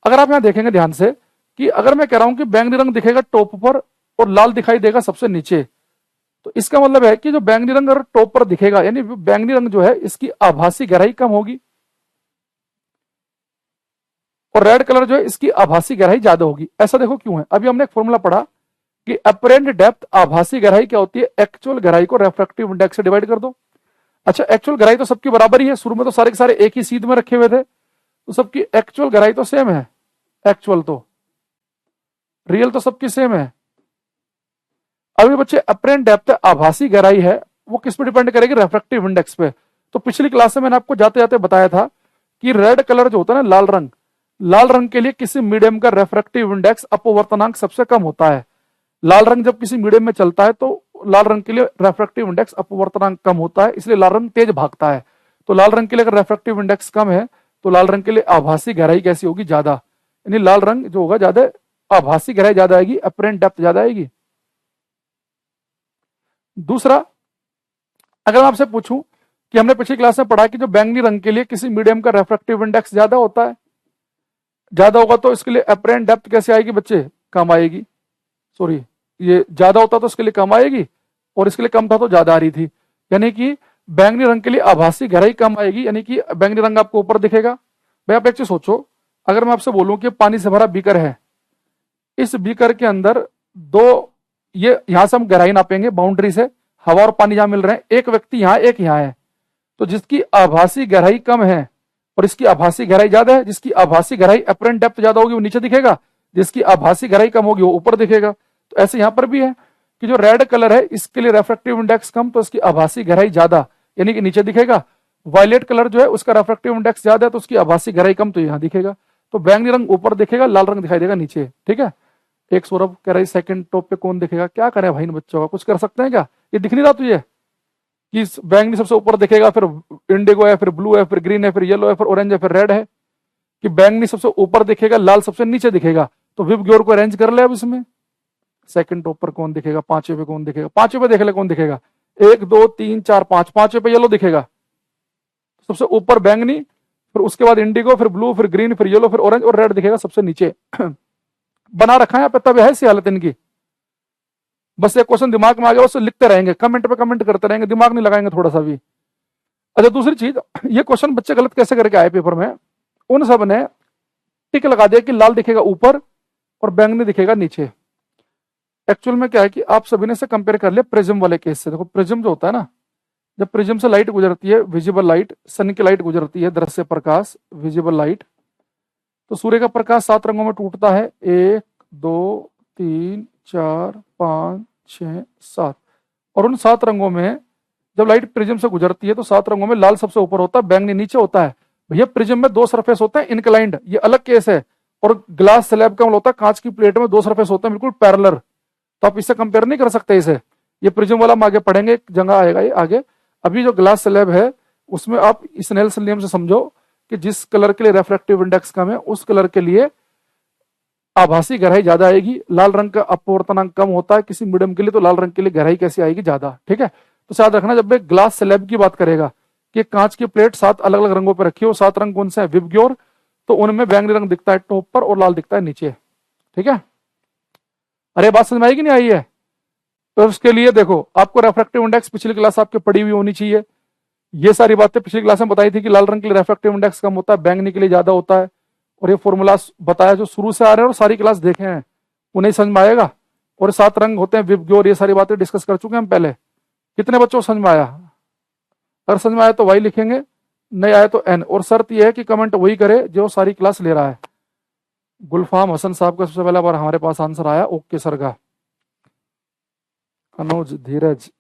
अगर आप यहां देखेंगे ध्यान से कि अगर मैं कह रहा हूं कि बैंगनी रंग दिखेगा टॉप पर और लाल दिखाई देगा सबसे नीचे, तो इसका मतलब है कि जो बैंगनी रंग अगर टॉप पर दिखेगा, यानी बैंगनी रंग जो है इसकी आभासी गहराई कम होगी और रेड कलर जो है इसकी आभासी गहराई ज्यादा होगी। ऐसा देखो क्यों है। अभी हमने एक फॉर्मूला पढ़ा कि अपरेंट डेप्थ आभासी गहराई क्या होती है, एक्चुअल गहराई को रेफ्रैक्टिव इंडेक्स से डिवाइड कर दो। अच्छा एक्चुअल गहराई तो सबकी बराबर ही है, शुरू में तो सारे के सारे एक ही सीध में रखे हुए थे, तो सबकी एक्चुअल गहराई तो सेम है। एक्चुअल तो रियल तो सबकी सेम है। अभी बच्चे अपरेंट डेप्थ आभासी गहराई है, वो किस पे डिपेंड करेगी, रेफ्रैक्टिव इंडेक्स पे। तो पिछली क्लास में मैंने आपको जाते जाते बताया था कि रेड कलर जो होता है ना, लाल रंग, लाल रंग के लिए किसी मीडियम का रेफ्रैक्टिव इंडेक्स अपवर्तनांक सबसे कम होता है। लाल रंग जब किसी मीडियम में चलता है तो लाल रंग के लिए रेफ्रैक्टिव इंडेक्स अपवर्तनांक कम होता है, इसलिए लाल रंग तेज भागता है। तो लाल रंग के लिए अगर रेफ्रैक्टिव इंडेक्स कम है तो लाल रंग के लिए आभासी गहराई कैसी होगी, ज्यादा। यानी लाल रंग जो होगा ज्यादा, आभासी गहराई ज्यादा आएगी, अपरेंट डेप्थ ज्यादा आएगी। दूसरा, अगर मैं आपसे पूछूं कि हमने पिछली क्लास में पढ़ा कि जो बैंगनी रंग के लिए किसी मीडियम का रेफ्रैक्टिव इंडेक्स ज्यादा होता है, ज्यादा होगा तो इसके लिए अपरेंट डेप्थ कैसे आएगी बच्चे, कम आएगी। सॉरी, ये ज्यादा होता तो इसके लिए कम आएगी और इसके लिए कम था तो ज्यादा आ रही थी। यानी कि बैंगनी रंग के लिए आभासी गहराई कम आएगी, यानी कि बैंगनी रंग आपको ऊपर दिखेगा। भाई आप एक चीज सोचो, अगर मैं आपसे बोलूं कि पानी से भरा बीकर है, इस बीकर के अंदर 2, ये यहां से हम गहराई नापेंगे बाउंड्री से, हवा और पानी जहां मिल रहे हैं, एक व्यक्ति यहां एक यहां है, तो जिसकी आभासी गहराई कम है और इसकी आभासी गहराई ज्यादा है, जिसकी आभासी गहराई अपरेंट डेप्थ ज्यादा होगी वो नीचे दिखेगा, जिसकी आभासी गहराई कम होगी वो ऊपर दिखेगा। तो ऐसे यहां पर भी है कि जो रेड कलर है इसके लिए रेफ्रैक्टिव इंडेक्स कम, तो इसकी आभासी गहराई ज्यादा, यानी कि नीचे दिखेगा। वायलेट कलर जो है उसका रेफ्रैक्टिव इंडेक्स ज्यादा है तो उसकी आभासी गहराई कम, तो यहां दिखेगा। तो बैंगनी रंग ऊपर दिखेगा, लाल रंग दिखाई देगा नीचे, ठीक है। एक सौरभ कह रहा है सेकंड टॉप पे कौन दिखेगा, क्या करें भाई इन बच्चों का, कुछ कर सकते हैं क्या, ये दिख नहीं रहा तुझे कि बैंगनी सबसे ऊपर दिखेगा, फिर इंडिगो है, फिर ब्लू है, फिर ग्रीन है, फिर येलो है, फिर ऑरेंज है, फिर रेड है, कि बैंगनी सबसे ऊपर दिखेगा, लाल सबसे नीचे दिखेगा। तो विप ग्योर को अरेंज कर ले अब इसमें, सेकंड टॉप पर कौन दिखेगा, पांचवे पे कौन दिखेगा, पांचवे पे देख ले कौन दिखेगा, 1 2 3 4 5, पांचवे पे येलो दिखेगा, सबसे ऊपर बैंगनी, फिर उसके बाद इंडिगो, फिर ब्लू, फिर ग्रीन, फिर येलो, फिर ऑरेंज और रेड दिखेगा सबसे नीचे। बना रखा है यहाँ पे, तब है सी हालत इनकी। बस एक क्वेश्चन दिमाग में आ गया, उससे लिखते रहेंगे, कमेंट पे कमेंट करते रहेंगे, दिमाग नहीं लगाएंगे थोड़ा सा भी। अच्छा दूसरी चीज, ये क्वेश्चन बच्चे गलत कैसे करके आए पेपर में, उन सब ने टिक लगा दिया कि लाल दिखेगा ऊपर और बैंगनी दिखेगा नीचे। एक्चुअल में क्या है कि आप सभी ने से कंपेयर कर लिया प्रिज्म वाले केस से। देखो प्रिज्म जो होता है ना, जब प्रिज्म से लाइट गुजरती है, विजिबल लाइट, सन की लाइट गुजरती है, दृश्य प्रकाश, विजिबल लाइट, तो सूर्य का प्रकाश 7 रंगों में टूटता है, 1 2 3 4 5 6 7, और उन 7 रंगों में जब लाइट प्रिज्म से गुजरती है तो 7 रंगों में लाल सबसे ऊपर होता है, बैंगनी नीचे होता है। भैया प्रिज्म में 2 सरफेस होते हैं इनक्लाइंड, ये अलग केस है, और ग्लास स्लैब का मतलब होता है कांच की प्लेट में 2 सरफेस होते हैं बिल्कुल पैरेलल, तो आप इससे कंपेयर नहीं कर सकते इसे। ये प्रिज्म वाला हम आगे पढ़ेंगे, एक जगह आएगा ये आगे। अभी जो ग्लास स्लैब है उसमें आप स्नेल्स नियम से समझो कि जिस कलर के लिए रेफ्रेक्टिव इंडेक्स कम है उस कलर के लिए आभासी गहराई ज्यादा आएगी। लाल रंग का अपवर्तनांक कम होता है किसी मीडियम के लिए, तो लाल रंग के लिए गहराई कैसी आएगी, ज्यादा। ठीक है, तो याद रखना जब एक ग्लास स्लैब की बात करेगा कि कांच की प्लेट 7 अलग अलग रंगों पर रखी हो, 7 रंग कौन से हैं, विबग्योर, तो उनमें बैंगनी रंग दिखता है टॉप पर और लाल दिखता है नीचे। ठीक है, अरे बात समझ में आई कि नहीं आई है? तो उसके लिए देखो आपको रेफ्रेक्टिव इंडेक्स पिछली क्लास आपके पड़ी हुई होनी चाहिए। ये सारी बातें पिछली क्लास में बताई थी कि लाल रंग के लिए रेफ्रेक्टिव इंडेक्स कम होता है, बैंगनी के लिए ज्यादा होता है, और ये फॉर्मूला बताया जो शुरू से आ रहे हैं और सारी क्लास देखे हैं उन्हें समझ में आएगा। और 7 रंग होते हैं विबग्योर, ये सारी बातें डिस्कस कर चुके हैं हम पहले। कितने बच्चों को समझ में आया? अगर समझ में आया तो वाई लिखेंगे, नहीं आया तो एन। और शर्त यह है कि कमेंट वही करे जो सारी क्लास ले रहा है। गुलफाम हसन साहब का सबसे पहला बार हमारे पास आंसर आया, ओके सर का। अनुज, धीरज,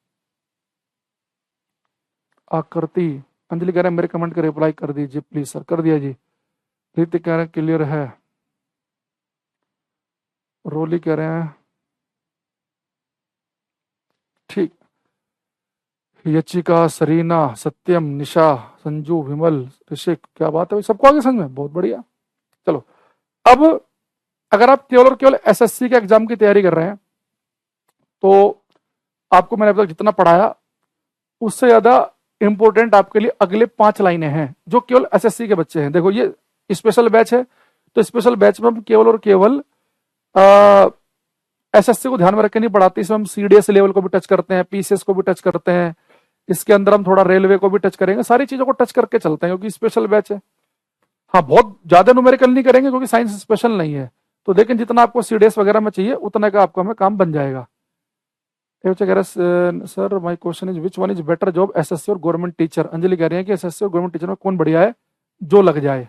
आकृति, अंजलि कह रहे हैं मेरे कमेंट का रिप्लाई कर दीजिए प्लीज सर। कर दिया जी। ऋतिक कह रहे हैं क्लियर है। रोली कह रहे हैं ठीक। यचिका, सरीना, सत्यम, निशा, संजू, विमल, ऋषिक, क्या बात है भाई, सबको आगे समझ में, बहुत बढ़िया। चलो अब अगर आप केवल और केवल एसएससी के एग्जाम की तैयारी कर रहे हैं तो आपको मैंने अब तक जितना पढ़ाया उससे ज्यादा इंपॉर्टेंट आपके लिए अगले 5 लाइनें हैं जो केवल एसएससी के बच्चे हैं। देखो ये स्पेशल बैच है, तो स्पेशल बैच में हम केवल और केवल एसएससी को ध्यान में रख के नहीं पढ़ाते, इसमें हम सीडीएस लेवल को भी टच करते हैं, पीसीएस को भी टच करते हैं, इसके अंदर हम थोड़ा रेलवे को भी टच करेंगे, सारी चीजों को टच करके चलते हैं क्योंकि स्पेशल बैच है। हाँ बहुत ज्यादा न्यूमेरिकल नहीं करेंगे क्योंकि साइंस स्पेशल नहीं है, तो लेकिन जितना आपको सीडीएस वगैरह में चाहिए उतना का आपका हमें काम बन जाएगा। Sir my question is which one is better job, SSC और गवर्नमेंट टीचर? अंजलि कह रही है कि एसएससी और गवर्नमेंट टीचर में कौन बढ़िया है, जो लग जाए।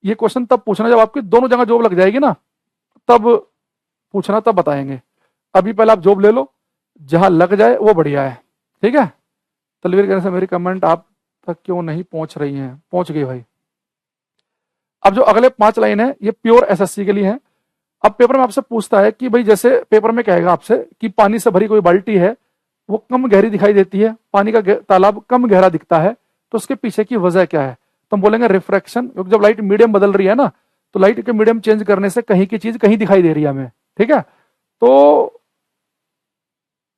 ये क्वेश्चन तब पूछना जब आपकी दोनों जगह जॉब लग जाएगी ना, तब पूछना, तब बताएंगे। अभी पहले आप जॉब ले लो, जहां लग जाए वो बढ़िया है। ठीक है, तलवीर कहने से मेरी कमेंट आप तक क्यों नहीं पहुंच रही हैं? पहुंच गई भाई। अब जो अगले 5 लाइन है ये प्योर एसएससी के लिए है। अब पेपर में आपसे पूछता है कि भाई जैसे पेपर में कहेगा आपसे कि पानी से भरी कोई बाल्टी है, वो कम गहरी दिखाई देती है, पानी का तालाब कम गहरा दिखता है, तो उसके पीछे की वजह क्या है? तो हम बोलेंगे रिफ्रैक्शन, क्योंकि जब लाइट मीडियम बदल रही है ना, तो लाइट के मीडियम चेंज करने से कहीं की चीज कहीं दिखाई दे रही है हमें। ठीक है, तो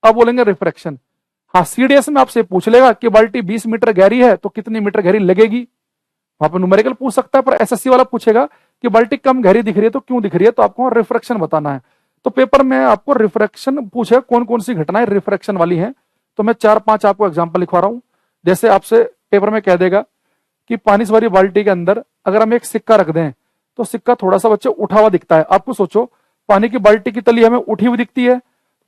अब बोलेंगे रिफ्रैक्शन। हाँ सीडीएस में आपसे पूछ लेगा कि बाल्टी 20 मीटर गहरी है तो कितनी मीटर गहरी लगेगी, वहां पर न्यूमेरिकल पूछ सकता है, पर एसएससी वाला पूछेगा कि बाल्टी कम गहरी दिख रही है तो क्यों दिख रही है, तो आपको रिफ्रैक्शन बताना है। तो पेपर में आपको रिफ्रैक्शन पूछे कौन कौन सी घटनाएं रिफ्रैक्शन वाली हैं, तो मैं 4-5 आपको एग्जांपल लिखवा रहा हूं। जैसे आपसे पेपर में कह देगा कि पानी से भरी बाल्टी के अंदर अगर हम एक सिक्का रख दें तो सिक्का थोड़ा सा बच्चे उठा हुआ दिखता है। आपको सोचो पानी की बाल्टी की तली हमें उठी हुई दिखती है,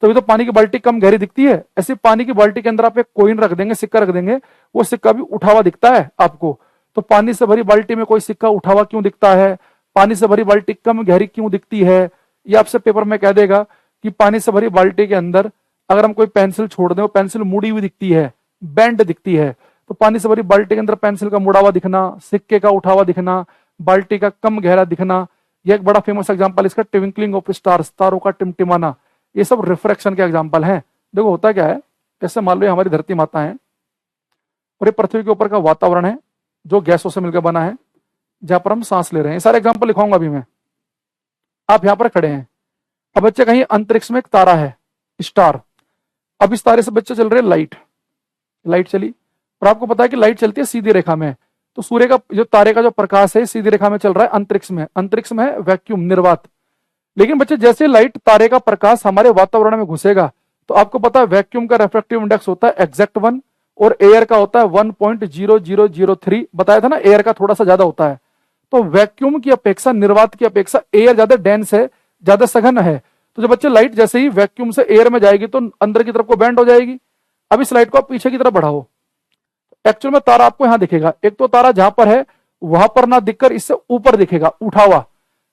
तभी तो पानी की बाल्टी कम गहरी दिखती है। ऐसे पानी की बाल्टी के अंदर आप एक कोइन रख देंगे, सिक्का रख देंगे, वो सिक्का भी उठा हुआ दिखता है आपको। तो पानी से भरी बाल्टी में कोई सिक्का उठा हुआ क्यों दिखता है, पानी से भरी बाल्टी कम गहरी क्यों दिखती है, ये आपसे पेपर में कह देगा कि पानी से भरी बाल्टी के अंदर अगर हम कोई पेंसिल छोड़ दें, वो पेंसिल मुड़ी हुई दिखती है, बैंड दिखती है, तो पानी से भरी बाल्टी के अंदर पेंसिल का मुड़ा हुआ दिखना, सिक्के का उठा हुआ दिखना, बाल्टी का कम गहरा दिखना। ये एक बड़ा फेमस एग्जांपल इसका ट्विंकलिंग ऑफ स्टार्स, तारों का टिमटिमाना, ये सब रिफ्रैक्शन के एग्जांपल हैं। देखो होता क्या है, जैसे मान लो हमारी धरती माता है और ये पृथ्वी के ऊपर का वातावरण है जो गैसों से मिलकर बना है, जहां पर हम सांस ले रहे हैं। सारे एग्जांपल लिखाऊंगा अभी मैं। आप यहां पर खड़े हैं, अब बच्चे कहीं अंतरिक्ष में एक तारा है, स्टार, अब इस तारे से बच्चे चल रहे हैं लाइट चली, और आपको पता है कि लाइट चलती है सीधी रेखा में, तो सूर्य का जो तारे का जो प्रकाश है सीधी रेखा में चल रहा है अंतरिक्ष में है वैक्यूम, निर्वात। लेकिन बच्चे जैसे लाइट तारे का प्रकाश हमारे वातावरण में घुसेगा, तो आपको पता है वैक्यूम का रिफ्रैक्टिव इंडेक्स होता है एग्जैक्ट 1 और एयर का होता है 1.0003, बताया था ना, एयर का थोड़ा सा ज्यादा होता है। तो वैक्यूम की अपेक्षा, निर्वात की अपेक्षा एयर ज्यादा डेंस है, ज्यादा सघन है। तो जब बच्चे लाइट जैसे ही वैक्यूम से एयर में जाएगी तो अंदर की तरफ को बैंड हो जाएगी। अब इस लाइट को आप पीछे की तरफ बढ़ाओ, एक्चुअल में तारा आपको यहां दिखेगा, एक तो तारा जहां पर है वहां पर ना दिखकर इससे ऊपर दिखेगा, उठा हुआ।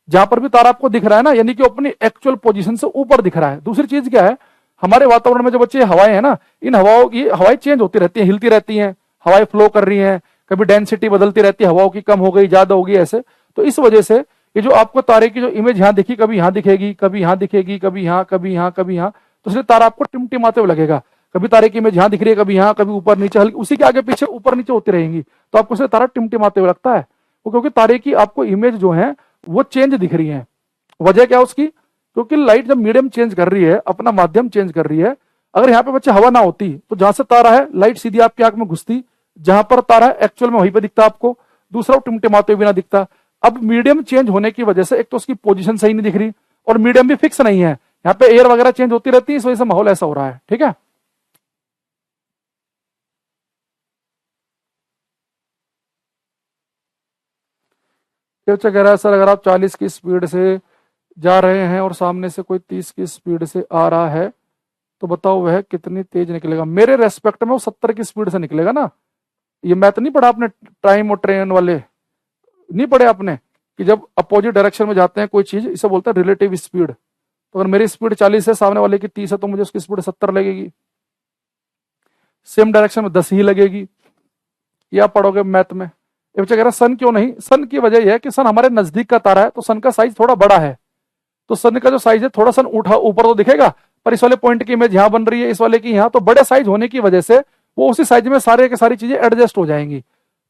जहां पर भी तारा आपको दिख रहा है ना, यानी कि अपनी एक्चुअल पोजीशन से ऊपर दिख रहा है। दूसरी चीज क्या है, हमारे वातावरण में जो बच्चे हवाएं हैं ना, इन हवाओं की हवाएं चेंज होती रहती हैं, हिलती रहती हैं, हवाएं फ्लो कर रही हैं, कभी डेंसिटी बदलती रहती है, हवाओं की कम हो गई, ज्यादा हो गई, ऐसे। तो इस वजह से ये जो आपको तारे की जो इमेज यहाँ दिखी, कभी यहाँ दिखेगी, कभी यहाँ दिखेगी, कभी यहाँ, कभी यहाँ, कभी यहाँ, तो इसलिए तारा आपको टिमटिमाते हुए लगेगा। कभी तारे की इमेज यहाँ दिख रही है, कभी यहाँ, कभी ऊपर नीचे, हल्की उसी के आगे पीछे ऊपर नीचे होती रहेंगी, तो आपको इसलिए तारा टिमटिमाते हुए लगता है। वो क्योंकि तारे की आपको इमेज जो है वो चेंज दिख रही है। वजह क्या उसकी? क्योंकि लाइट जब मीडियम चेंज कर रही है, अपना माध्यम चेंज कर रही है, अगर यहाँ पे बच्चे हवा ना होती तो जहां से तारा है लाइट सीधी आपकी आंख में घुसती, जहां पर तारा है एक्चुअल में वहीं पे दिखता आपको, दूसरा टिमटिमाते हुए भी ना दिखता। अब मीडियम चेंज होने की वजह से एक तो उसकी पोजीशन सही नहीं दिख रही, और मीडियम भी फिक्स नहीं है, यहाँ पे एयर वगैरह चेंज होती रहती है, इस वजह से माहौल ऐसा हो रहा है। ठीक है, बच्चा कह रहा है सर अगर आप 40 की स्पीड से जा रहे हैं और सामने से कोई 30 की स्पीड से आ रहा है तो बताओ वह कितनी तेज निकलेगा? मेरे रेस्पेक्ट में वो 70 की स्पीड से निकलेगा ना। ये मैथ नहीं पढ़ा आपने, टाइम और ट्रेन वाले नहीं पढ़े आपने, कि जब अपोजिट डायरेक्शन में जाते हैं कोई चीज, इसे बोलते हैं रिलेटिव स्पीड। तो अगर मेरी स्पीड 40 है, सामने वाले की 30 है, तो मुझे उसकी स्पीड 70 लगेगी। सेम डायरेक्शन में 10 ही लगेगी। या पढ़ोगे मैथ में। ये बच्चा कह रहा सन क्यों नहीं? सन की वजह यह है कि सन हमारे नजदीक का तारा है, तो सन का साइज थोड़ा बड़ा है, तो सन का जो साइज है थोड़ा सन उठा ऊपर तो दिखेगा, पर इस वाले पॉइंट की इमेज यहाँ बन रही है, इस वाले की यहाँ, तो बड़े साइज होने की वजह से वो उसी साइज में सारे की सारी चीजें एडजस्ट हो जाएंगी।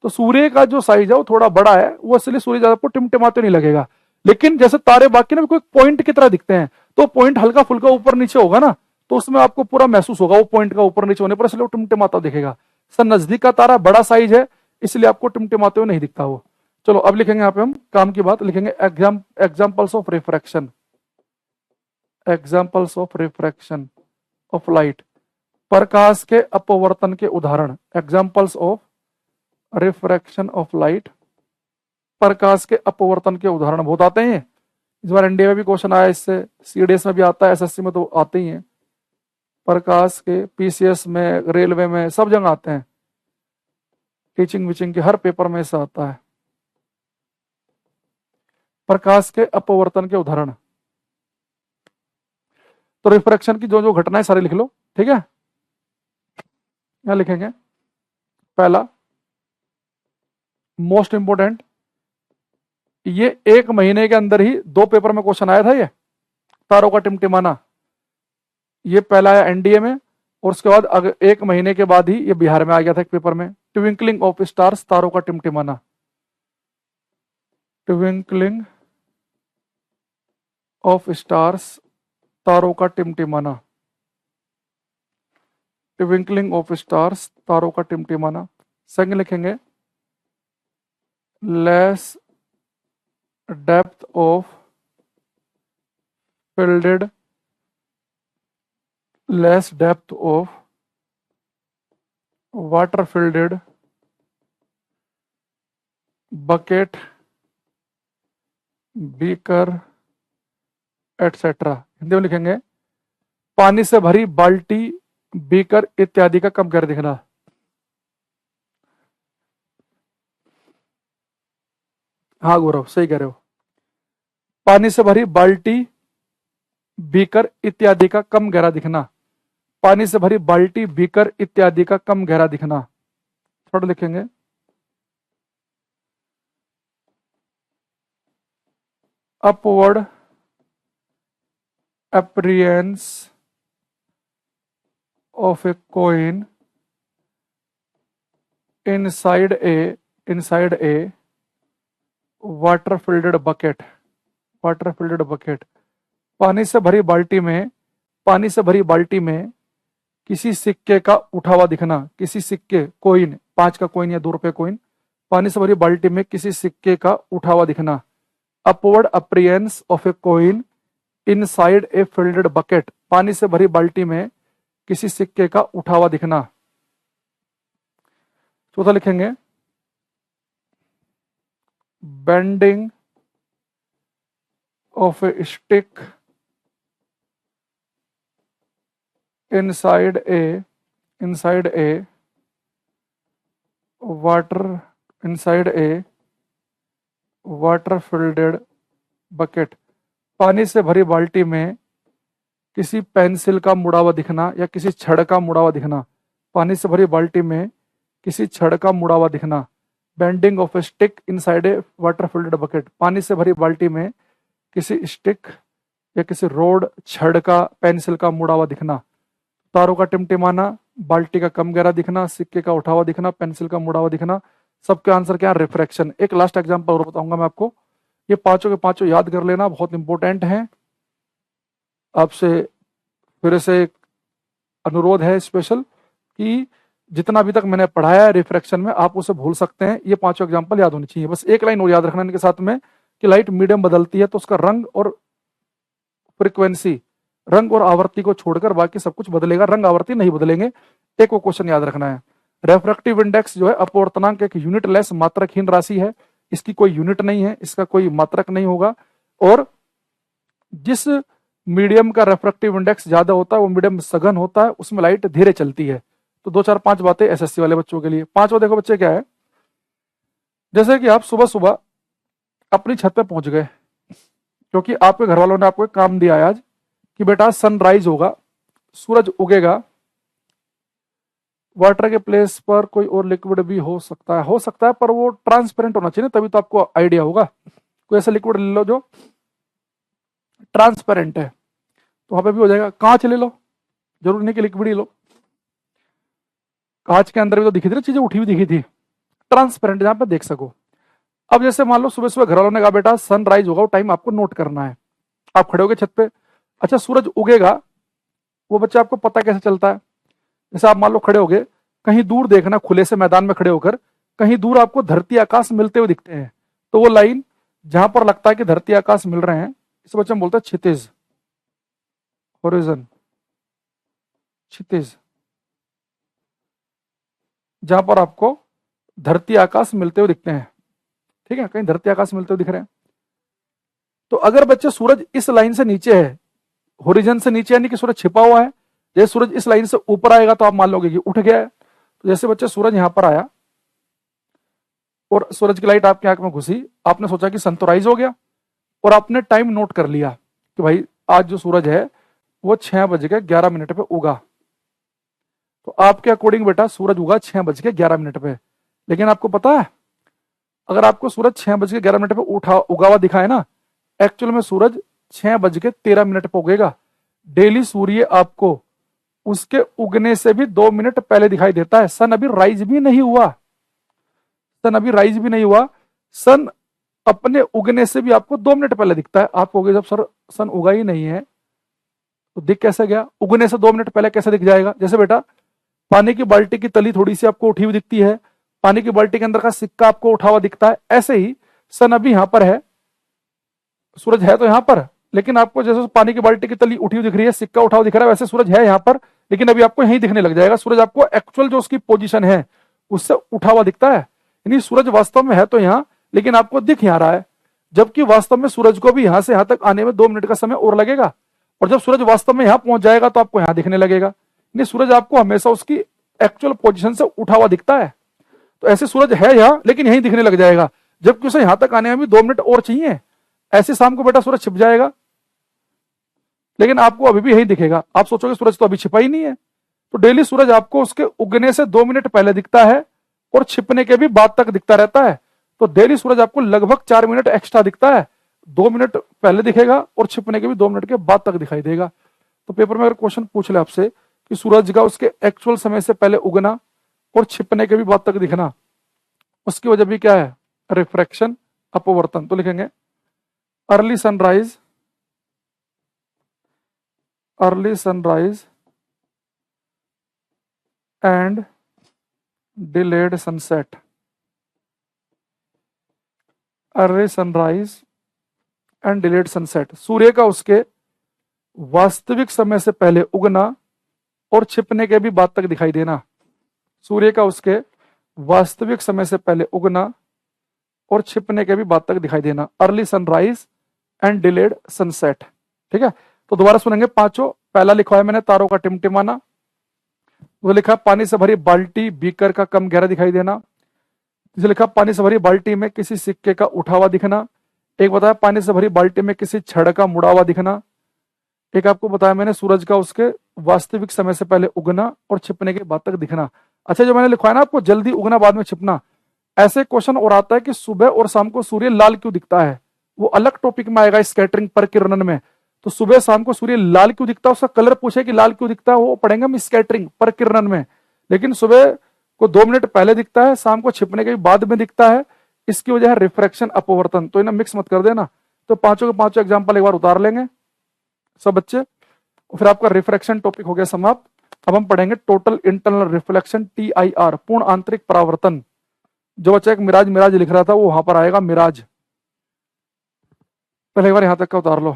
तो सूर्य का जो साइज है वो थोड़ा बड़ा है, वो इसलिए सूर्य ज्यादा आपको टिमटिमाते नहीं लगेगा। लेकिन जैसे तारे बाकी ना कोई पॉइंट की तरह दिखते हैं, तो पॉइंट हल्का फुल्का ऊपर नीचे होगा ना, तो उसमें आपको पूरा महसूस होगा वो पॉइंट का ऊपर नीचे होने पर, इसलिए वो टिमटिमाता दिखेगा। सर नजदीक का तारा बड़ा साइज है, इसलिए आपको टिमटिमाते हुए नहीं दिखता वो। चलो अब लिखेंगे यहाँ पे हम काम की बात लिखेंगे, examples of refraction, examples of refraction of light, प्रकाश के अपवर्तन के उदाहरण। Examples of refraction of light, प्रकाश के अपवर्तन के उदाहरण बहुत आते हैं। इस बार एनडीए में भी क्वेश्चन आया इससे, सीडीएस में भी आता है, एसएससी में तो आते ही हैं। प्रकाश के पीसीएस में, रेलवे में, सब जगह आते हैं, टीचिंग विचिंग के हर पेपर में ऐसा आता है। प्रकाश के अपवर्तन के उदाहरण, तो रिफ्रैक्शन की जो जो घटनाएं सारी लिख लो। ठीक है, यहां लिखेंगे पहला मोस्ट इंपोर्टेंट, ये 1 महीने के अंदर ही 2 पेपर में क्वेश्चन आया था, ये तारों का टिमटिमाना, ये पहला आया एनडीए में, और उसके बाद अगर 1 महीने के बाद ही ये बिहार में आ गया था एक पेपर में, ट्विंकलिंग ऑफ स्टार्स, तारों का टिमटिमाना, ट्विंकलिंग ऑफ स्टार्स, तारों का टिमटिमाना, ट्विंकलिंग ऑफ स्टार्स, तारों का टिमटिमाना। सेकंड लिखेंगे less depth of filled, less depth of water filled bucket, beaker etcetera. Hindi में लिखेंगे पानी से भरी बाल्टी, बीकर इत्यादि का कम कर दिखना। हाँ गौरव सही कह रहे हो, पानी से भरी बाल्टी, बीकर इत्यादि का कम गहरा दिखना, पानी से भरी बाल्टी, बीकर इत्यादि का कम गहरा दिखना। थोड़ा लिखेंगे upward appearance of a coin inside a water filled bucket, water filled bucket। पानी से भरी बाल्टी में, पानी से भरी बाल्टी में किसी सिक्के का उठा हुआ दिखना, किसी सिक्के, कोइन, 5 का कोइन या 2 रुपए कोइन, पानी से भरी बाल्टी में किसी सिक्के का उठा हुआ दिखना। Upward appearance of A coin inside a field bucket, पानी से भरी बाल्टी में किसी सिक्के का उठा हुआ दिखना। चौथा लिखेंगे bending of A stick inside a water filled bucket, पानी से भरी बाल्टी में किसी पेंसिल का मुड़ा हुआ दिखना या किसी छड़ का मुड़ा हुआ दिखना, पानी से भरी बाल्टी में किसी छड़ का मुड़ा हुआ दिखना। Bending of A stick inside a water field bucket, पानी से भरी बाल्टी में किसी स्टिक या किसी रोड, छड़ का, पेंसिल का मुड़ा हुआ दिखना, तारों का टिमटिमाना, बाल्टी का कम गहरा दिखना, सिक्के का उठा हुआ दिखना, पेंसिल का मुड़ा हुआ दिखना। सबके आंसर क्या है? रिफ्रैक्शन। एक लास्ट एग्जांपल और बताऊंगा मैं आपको, ये पांचों के पांचों याद कर लेना, बहुत इंपॉर्टेंट है। आपसे फिर से एक अनुरोध है स्पेशल कि जितना अभी तक मैंने पढ़ाया है रिफ्रैक्शन में आप उसे भूल सकते हैं, ये पांचों एग्जांपल याद होनी चाहिए। बस एक लाइन और याद रखना इनके साथ में कि लाइट मीडियम बदलती है तो उसका रंग और फ्रीक्वेंसी, रंग और आवृत्ति को छोड़कर बाकी सब कुछ बदलेगा, रंग आवृत्ति नहीं बदलेंगे। एक वो क्वेश्चन याद रखना है। रेफ्रैक्टिव इंडेक्स जो है अपवर्तनांक एक यूनिट लेस मात्रकहीन राशि है, इसकी कोई यूनिट नहीं है, इसका कोई मात्रक नहीं होगा, और जिस मीडियम का रेफ्रैक्टिव इंडेक्स ज्यादा होता है वो मीडियम सघन होता है, उसमें लाइट धीरे चलती है। तो 2 4 5 बातें एसएससी वाले बच्चों के लिए। पांचवा देखो बच्चे क्या है, जैसे कि आप सुबह सुबह अपनी छत पे पहुंच गए, क्योंकि आपके घर वालों ने आपको एक काम दिया है आज कि बेटा सनराइज होगा, सूरज उगेगा, वाटर के प्लेस पर कोई और लिक्विड भी हो सकता है पर वो ट्रांसपेरेंट होना चाहिए, तभी तो आपको आइडिया होगा। कोई ऐसा लिक्विड ले लो जो ट्रांसपेरेंट है, तो वहां पे भी हो जाएगा। कांच ले लो, जरूरी नहीं कि लिक्विड ही लो, कांच के अंदर भी तो दिखी थी ना चीजें, उठी हुई दिखी थी, ट्रांसपेरेंट जहां पे देख सको। अब जैसे मान लो सुबह सुबह घर वालों ने कहा बेटा सनराइज होगा, वो टाइम आपको नोट करना है, आप खड़े होगे छत पे, अच्छा सूरज उगेगा, वो बच्चा आपको पता कैसे चलता है? जैसे आप मान लो खड़े होगे, कहीं दूर देखना, खुले से मैदान में खड़े होकर कहीं दूर आपको धरती आकाश मिलते हुए दिखते हैं, तो वो लाइन जहां पर लगता है कि धरती आकाश मिल रहे हैं, इस बच्चे हम बोलते हैं क्षितिज, होरिजन, क्षितिज, जहां पर आपको धरती आकाश मिलते हुए दिखते हैं। ठीक है, कहीं धरती आकाश मिलते हुए दिख रहे हैं। तो अगर बच्चे सूरज इस लाइन से नीचे है, होरिजन से नीचे, यानी कि सूरज छिपा हुआ है, जैसे सूरज इस लाइन से ऊपर आएगा तो आप मान लोगे कि उठ गया है। तो जैसे बच्चे सूरज यहां पर आया और सूरज की लाइट आपकी आंख में घुसी, आपने सोचा कि सन तो राइज हो गया, और आपने टाइम नोट कर लिया कि भाई आज जो सूरज है वो 6:11 पे उगा। तो आपके अकॉर्डिंग बेटा सूरज उगा 6:11 पे। लेकिन आपको पता है, अगर आपको सूरज 6:11 पे उगा हुआ दिखाए ना, एक्चुअल में सूरज 6:13 पे उगेगा। डेली सूर्य आपको उसके उगने से भी 2 मिनट पहले दिखाई देता है। सन अभी राइज भी नहीं हुआ, सन अभी राइज भी नहीं हुआ, सन अपने उगने से भी आपको 2 मिनट पहले दिखता है। आप कहोगे जब सर सन उगा ही नहीं है तो दिख कैसे गया? उगने से 2 मिनट पहले कैसे दिख जाएगा? जैसे बेटा पानी की बाल्टी की तली थोड़ी सी आपको उठी हुई दिखती है, पानी की बाल्टी के अंदर का सिक्का आपको उठा हुआ दिखता है, ऐसे ही सन अभी यहां पर है, सूरज है तो यहां पर, लेकिन आपको जैसे पानी की बाल्टी की तली उठी हुई दिख रही है, सिक्का उठा हुआ दिख रहा है, वैसे सूरज है यहां पर, लेकिन अभी आपको यहीं दिखने लग जाएगा। सूरज आपको एक्चुअल जो उसकी पोजीशन है उससे उठा हुआ दिखता है, यानी सूरज वास्तव में है तो यहां, लेकिन आपको दिख यहां रहा है, जबकि वास्तव में सूरज को भी यहां से यहां तक आने में 2 मिनट का समय और लगेगा। और जब सूरज वास्तव में यहां पहुंच जाएगा तो आपको यहां दिखने लगेगा, यानी सूरज आपको हमेशा उसकी एक्चुअल पोजीशन से उठा हुआ दिखता है। तो ऐसे सूरज है यहां लेकिन यहीं दिखने लग जाएगा, जबकि उसे यहां तक आने में भी 2 मिनट और चाहिए। ऐसे शाम को बेटा सूरज छिप जाएगा, लेकिन आपको अभी भी यही दिखेगा। आप सोचोगे सूरज तो अभी छिपा ही नहीं है। तो डेली सूरज आपको उसके उगने से 2 मिनट पहले दिखता है और छिपने के भी बाद तक दिखता रहता है। तो डेली सूरज आपको लगभग 4 मिनट एक्स्ट्रा दिखता है, 2 मिनट पहले दिखेगा और छिपने के भी 2 मिनट के बाद तक दिखाई देगा। तो पेपर में अगर क्वेश्चन पूछ ले आपसे कि सूरज का उसके एक्चुअल समय से पहले उगना और छिपने के भी बाद तक दिखना, उसकी वजह भी क्या है? रिफ्रैक्शन, अपवर्तन। तो लिखेंगे early sunrise, early sunrise and delayed sunset, early sunrise and delayed sunset. सूर्य का उसके वास्तविक समय से पहले उगना और छिपने के भी बाद तक दिखाई देना, सूर्य का उसके वास्तविक समय से पहले उगना और छिपने के भी बाद तक दिखाई देना, early sunrise and delayed sunset. ठीक है, तो दोबारा सुनेंगे पांचों। पहला लिखा है मैंने तारों का टिमटिमाना, वो लिखा पानी से भरी बाल्टी बीकर का कम गहरा दिखाई देना, जिसे लिखा पानी से भरी बाल्टी में किसी सिक्के का उठा हुआ दिखना, एक बताया पानी से भरी बाल्टी में किसी छड़ का मुड़ा हुआ दिखना, एक आपको बताया मैंने सूरज का उसके वास्तविक समय से पहले उगना और छिपने के बाद तक दिखना। अच्छा, जो मैंने लिखवाया ना आपको जल्दी उगना बाद में छिपना, ऐसे क्वेश्चन और आता है कि सुबह और शाम को सूर्य लाल क्यों दिखता है, वो अलग टॉपिक में आएगा स्कैटरिंग पर किरणन में। तो सुबह शाम को सूर्य लाल क्यों दिखता है, उसका कलर पूछे कि लाल क्यों दिखता है, वो पढ़ेंगे हम स्कैटरिंग पर किरणन में। लेकिन सुबह को 2 मिनट पहले दिखता है, शाम को छिपने के बाद में दिखता है, इसकी वजह है रिफ्रैक्शन अपवर्तन। तो इन्हें मिक्स मत कर देना। तो पांचों के पांचों एग्जाम्पल एक बार उतार लेंगे सब बच्चे, फिर आपका रिफ्रैक्शन टॉपिक हो गया समाप्त। अब हम पढ़ेंगे टोटल इंटरनल रिफ्लेक्शन, TIR, पूर्ण आंतरिक परावर्तन। जो बच्चा एक मिराज मिराज लिख रहा था वो वहां पर आएगा मिराज। पहले एक बार यहां तक का उतार लो।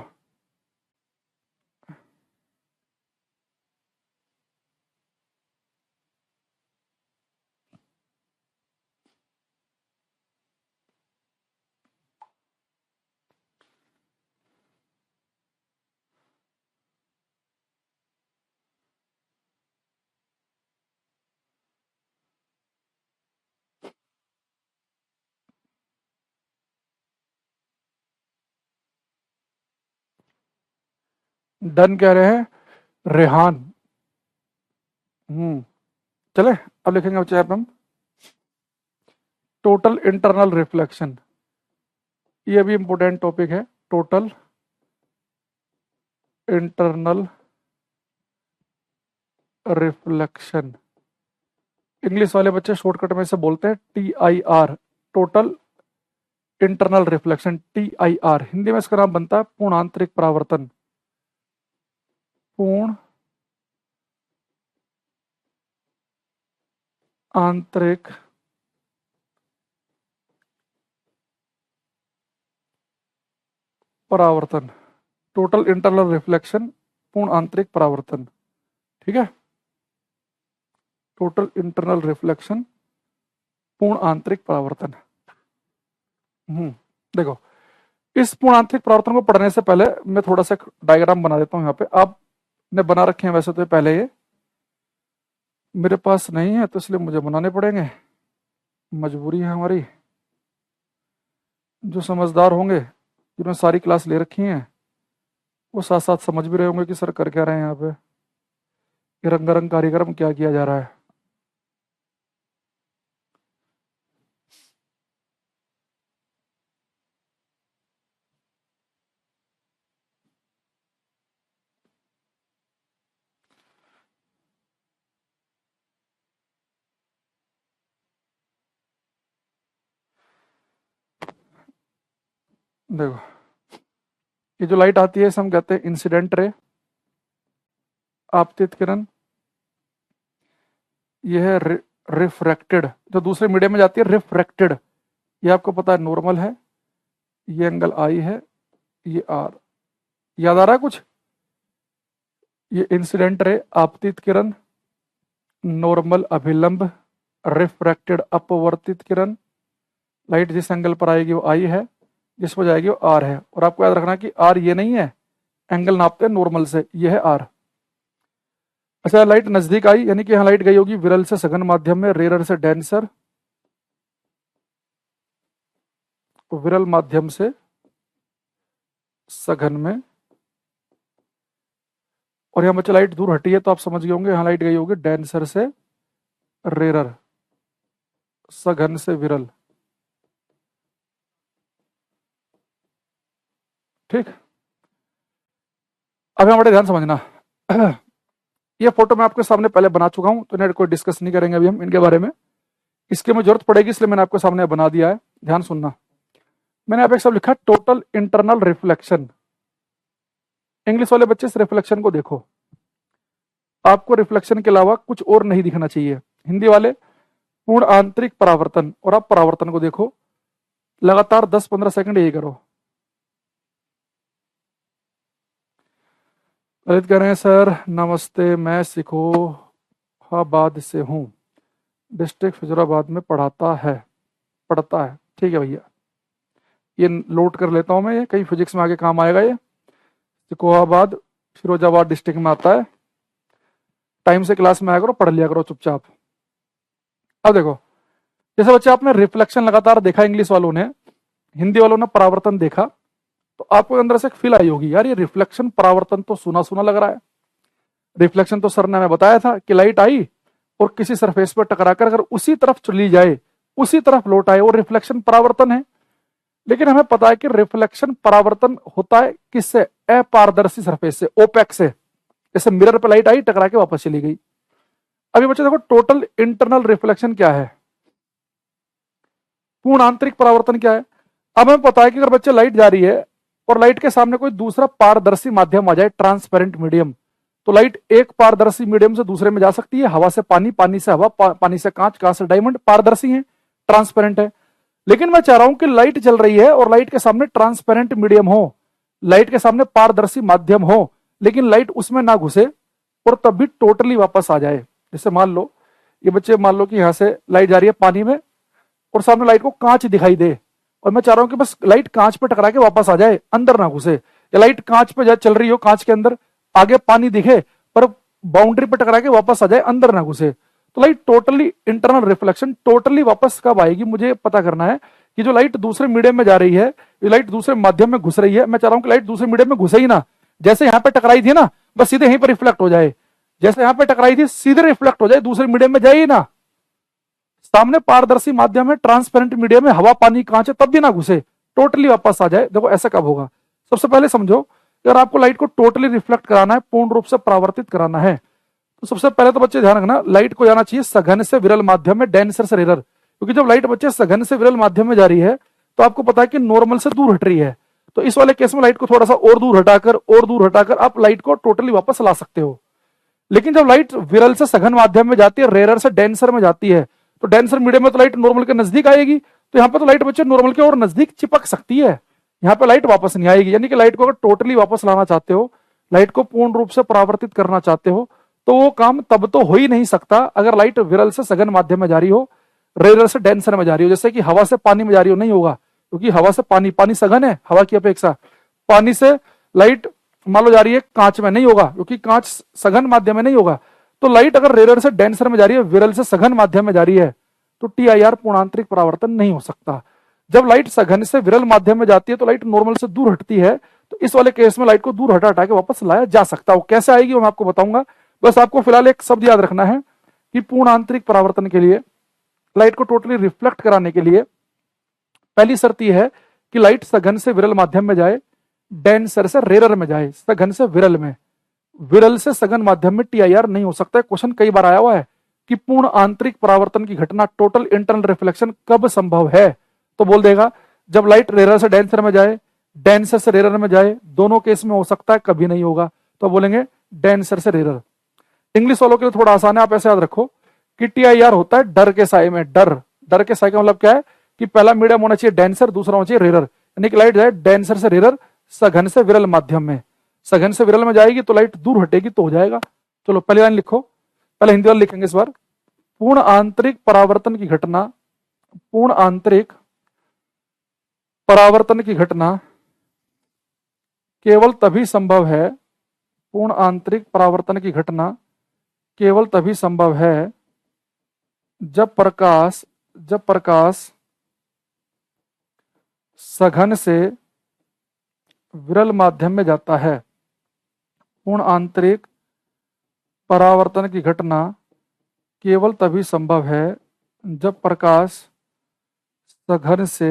डन कह रहे हैं रेहान। चले अब लिखेंगे बच्चे हम टोटल इंटरनल रिफ्लेक्शन। ये भी इंपॉर्टेंट टॉपिक है, टोटल इंटरनल रिफ्लेक्शन। इंग्लिश वाले बच्चे शॉर्टकट में से बोलते हैं TIR, total internal reflection, TIR। Hindi में इसका नाम बनता है पूर्ण आंतरिक परावर्तन। पूर्ण आंतरिक परावर्तन, टोटल इंटरनल रिफ्लेक्शन, पूर्ण आंतरिक परावर्तन। ठीक है, टोटल इंटरनल रिफ्लेक्शन, पूर्ण आंतरिक परावर्तन। देखो, इस पूर्ण आंतरिक परावर्तन को पढ़ने से पहले मैं थोड़ा सा डायग्राम बना देता हूं। यहाँ पे आपने बना रखे हैं वैसे तो पहले, ये मेरे पास नहीं है तो इसलिए मुझे बनाने पड़ेंगे, मजबूरी है हमारी। जो समझदार होंगे, जिन्होंने सारी क्लास ले रखी है, वो साथ साथ समझ भी रहे होंगे कि सर कर क्या रहे हैं यहाँ पे, ये रंगारंग कार्यक्रम क्या किया जा रहा है। देखो, ये जो लाइट आती है इसे हम कहते हैं इंसिडेंट रे, आपतित किरण। ये है रिफ्रैक्टेड, जो दूसरे मीडियम में जाती है रिफ्रैक्टेड। ये आपको पता है नॉर्मल है, ये एंगल I है, ये R। याद आ रहा है कुछ? ये इंसिडेंट रे, आपतित किरण, नॉर्मल अभिलंब, रिफ्रैक्टेड अपवर्तित किरण। लाइट जिस एंगल पर आएगी वो I है, जिस पर जाएगी वो R है। और आपको याद रखना कि R ये नहीं है, एंगल नापते हैं नॉर्मल से, ये है R। अच्छा, लाइट नजदीक आई यानी कि यहाँ लाइट गई होगी विरल से सघन माध्यम में, रेयर से डेंसर, विरल माध्यम से सघन में। और यहाँ बच्चे लाइट दूर हटी है तो आप समझ गए होंगे, यहाँ लाइट गई होगी डेंसर से रेयर, सघन से विरल। ठीक, अब यहाँ बड़े ध्यान समझना। ये फोटो मैं आपके सामने पहले बना चुका हूं, तो इन्हें कोई डिस्कस नहीं करेंगे अभी हम इनके बारे में। इसके में जरूरत पड़ेगी इसलिए मैंने आपके सामने बना दिया है, ध्यान सुनना। मैंने यहाँ पे एक सब लिखा टोटल इंटरनल रिफ्लेक्शन। इंग्लिश वाले बच्चे इस रिफ्लेक्शन को देखो, आपको रिफ्लेक्शन के अलावा कुछ और नहीं दिखना चाहिए। हिंदी वाले पूर्ण आंतरिक परावर्तन, और आप परावर्तन को देखो, लगातार 10-15 सेकंड यही करो। ललित कह रहे हैं सर नमस्ते, मैं सिकोहाबाद से हूँ, डिस्ट्रिक्ट फिरोजाबाद में पढ़ता है। ठीक है भैया, ये नोट कर लेता हूँ मैं, ये कहीं फिजिक्स में आगे काम आएगा। ये सिकोहाबाद फिरोजाबाद डिस्ट्रिक्ट में आता है। टाइम से क्लास में आया करो, पढ़ लिया करो चुपचाप। अब देखो, जैसे बच्चे आपने रिफ्लेक्शन लगातार देखा इंग्लिश वालों ने, हिंदी वालों ने परावर्तन देखा, तो आपको अंदर से एक फील आई होगी, यार ये रिफ्लेक्शन परावर्तन तो सुना सुना लग रहा है। रिफ्लेक्शन तो सर ने हमें बताया था कि लाइट आई और किसी सरफेस पर टकराकर अगर उसी तरफ चली जाए उसी तरफ लौट आए, वो रिफ्लेक्शन परावर्तन है। लेकिन हमें पता है कि रिफ्लेक्शन परावर्तन होता है किससे? अपारदर्शी सरफेस से, ओपेक से। जैसे मिरर पर लाइट आई, टकरा के वापस चली गई। अभी बच्चे देखो, टोटल इंटरनल रिफ्लेक्शन क्या है, पूर्ण आंतरिक परावर्तन क्या है। अब हमें पता है कि अगर बच्चे लाइट जा रही है और लाइट के सामने कोई दूसरा पारदर्शी माध्यम आ जाए, ट्रांसपेरेंट मीडियम, तो लाइट एक पारदर्शी मीडियम से दूसरे में जा सकती है। हवा से पानी, पानी से हवा, पानी से कांच, कांच से डायमंड, पारदर्शी है, ट्रांसपेरेंट है। लेकिन मैं चाह रहा हूं कि लाइट चल रही है और लाइट के सामने ट्रांसपेरेंट मीडियम हो, लाइट के सामने पारदर्शी माध्यम हो, लेकिन लाइट उसमें ना घुसे और तब भी टोटली वापस आ जाए। जैसे मान लो ये बच्चे, मान लो कि यहां से लाइट जा रही है पानी में और सामने लाइट को कांच दिखाई दे, और मैं चाह रहा हूं कि बस लाइट कांच पे टकरा के वापस आ जाए, अंदर ना घुसे। या लाइट कांच पे चल रही हो, कांच के अंदर आगे पानी दिखे पर बाउंड्री पे टकरा के वापस आ जाए, अंदर ना घुसे, तो light totally internal reflection totally वापस कब आएगी, मुझे पता करना है कि जो लाइट दूसरे मीडियम में जा रही है, ये लाइट दूसरे माध्यम में घुस रही है, मैं चाह रहा हूं कि लाइट दूसरे मीडियम में घुसे ही ना, जैसे यहां पे टकराई थी ना, बस सीधे यहीं पर रिफ्लेक्ट हो जाए, जैसे यहां पे टकराई थी सीधे रिफ्लेक्ट हो जाए, दूसरे मीडियम में जाए ही ना। सामने पारदर्शी माध्यम है, ट्रांसपेरेंट मीडियम है, हवा पानी कांच है, तब भी ना घुसे, टोटली वापस आ जाए। देखो ऐसा कब होगा? सबसे पहले समझो, अगर आपको लाइट को टोटली रिफ्लेक्ट कराना है, पूर्ण रूप से परावर्तित कराना है, तो सबसे पहले तो बच्चे ध्यान रखना, लाइट को जाना चाहिए सघन से विरल माध्यम में, डेंसर से रेरर। क्योंकि जब लाइट बच्चे सघन से विरल माध्यम में जा रही है तो आपको पता है कि नॉर्मल से दूर हट रही है, तो इस वाले केस में लाइट को थोड़ा सा और दूर हटाकर आप लाइट को टोटली वापस ला सकते हो। लेकिन जब लाइट विरल से सघन माध्यम में जाती है, रेरर से डेंसर में जाती है, तो डेंसर मीडियम में तो लाइट नॉर्मल के नजदीक आएगी, तो यहाँ पे तो लाइट बच्चे नॉर्मल के और नजदीक चिपक सकती है, यहाँ पे लाइट वापस नहीं आएगी। यानी कि लाइट को अगर टोटली वापस लाना चाहते हो, लाइट को पूर्ण रूप से परावर्तित करना चाहते हो, तो वो काम तब तो हो ही नहीं सकता अगर लाइट विरल से सघन माध्यम में जा रही हो, रेरर से डेंसर में जा रही हो। जैसे कि हवा से पानी में जा रही हो, नहीं होगा, क्योंकि हवा से पानी, पानी सघन है हवा की अपेक्षा। पानी से लाइट मान लो जा रही है कांच में, नहीं होगा, क्योंकि कांच सघन माध्यम में नहीं होगा। तो लाइट अगर रेरर से डेंसर में जा रही है, विरल से सघन माध्यम में जा रही है, तो TIR पूर्णांतरिक परावर्तन नहीं हो सकता। जब लाइट सघन से विरल माध्यम में जाती है तो लाइट नॉर्मल से दूर हटती है, तो इस वाले केस में लाइट को दूर हटा हटा के वापस लाया जा सकता है। वो कैसे आएगी वो मैं आपको बताऊंगा। बस आपको फिलहाल एक शब्द याद रखना है कि पूर्ण आंतरिक परावर्तन के लिए, लाइट को टोटली रिफ्लेक्ट कराने के लिए पहली शर्त यह है कि लाइट सघन से विरल माध्यम में जाए, डेंसर से रेरर में जाए, सघन से विरल में। विरल से सघन माध्यम में TIR नहीं हो सकता है। क्वेश्चन कई बार आया हुआ है कि पूर्ण आंतरिक परावर्तन की घटना, टोटल इंटरनल रिफ्लेक्शन कब संभव है, तो बोल देगा जब लाइट रेरर से डेंसर में जाए, डेंसर से रेरर में जाए, दोनों केस में हो सकता है, कभी नहीं होगा, तो बोलेंगे डेंसर से रेरर। इंग्लिश वालों के लिए थोड़ा आसान है, आप ऐसे याद रखो कि TIR होता है डर के साए में। डर के साए का मतलब क्या है कि पहला मीडियम होना चाहिए डेंसर, दूसरा होना चाहिए रेरर। यानी कि लाइट जाए डेंसर से रेरर, सघन से विरल माध्यम में। सघन से विरल में जाएगी तो लाइट दूर हटेगी तो हो जाएगा। चलो पहली लाइन लिखो, पहले हिंदी वाला लिखेंगे इस बार। पूर्ण आंतरिक परावर्तन की घटना, पूर्ण आंतरिक परावर्तन की घटना केवल तभी संभव है, पूर्ण आंतरिक परावर्तन की घटना केवल तभी संभव है जब प्रकाश सघन से विरल माध्यम में जाता है। पूर्ण आंतरिक परावर्तन की घटना केवल तभी संभव है जब प्रकाश सघन से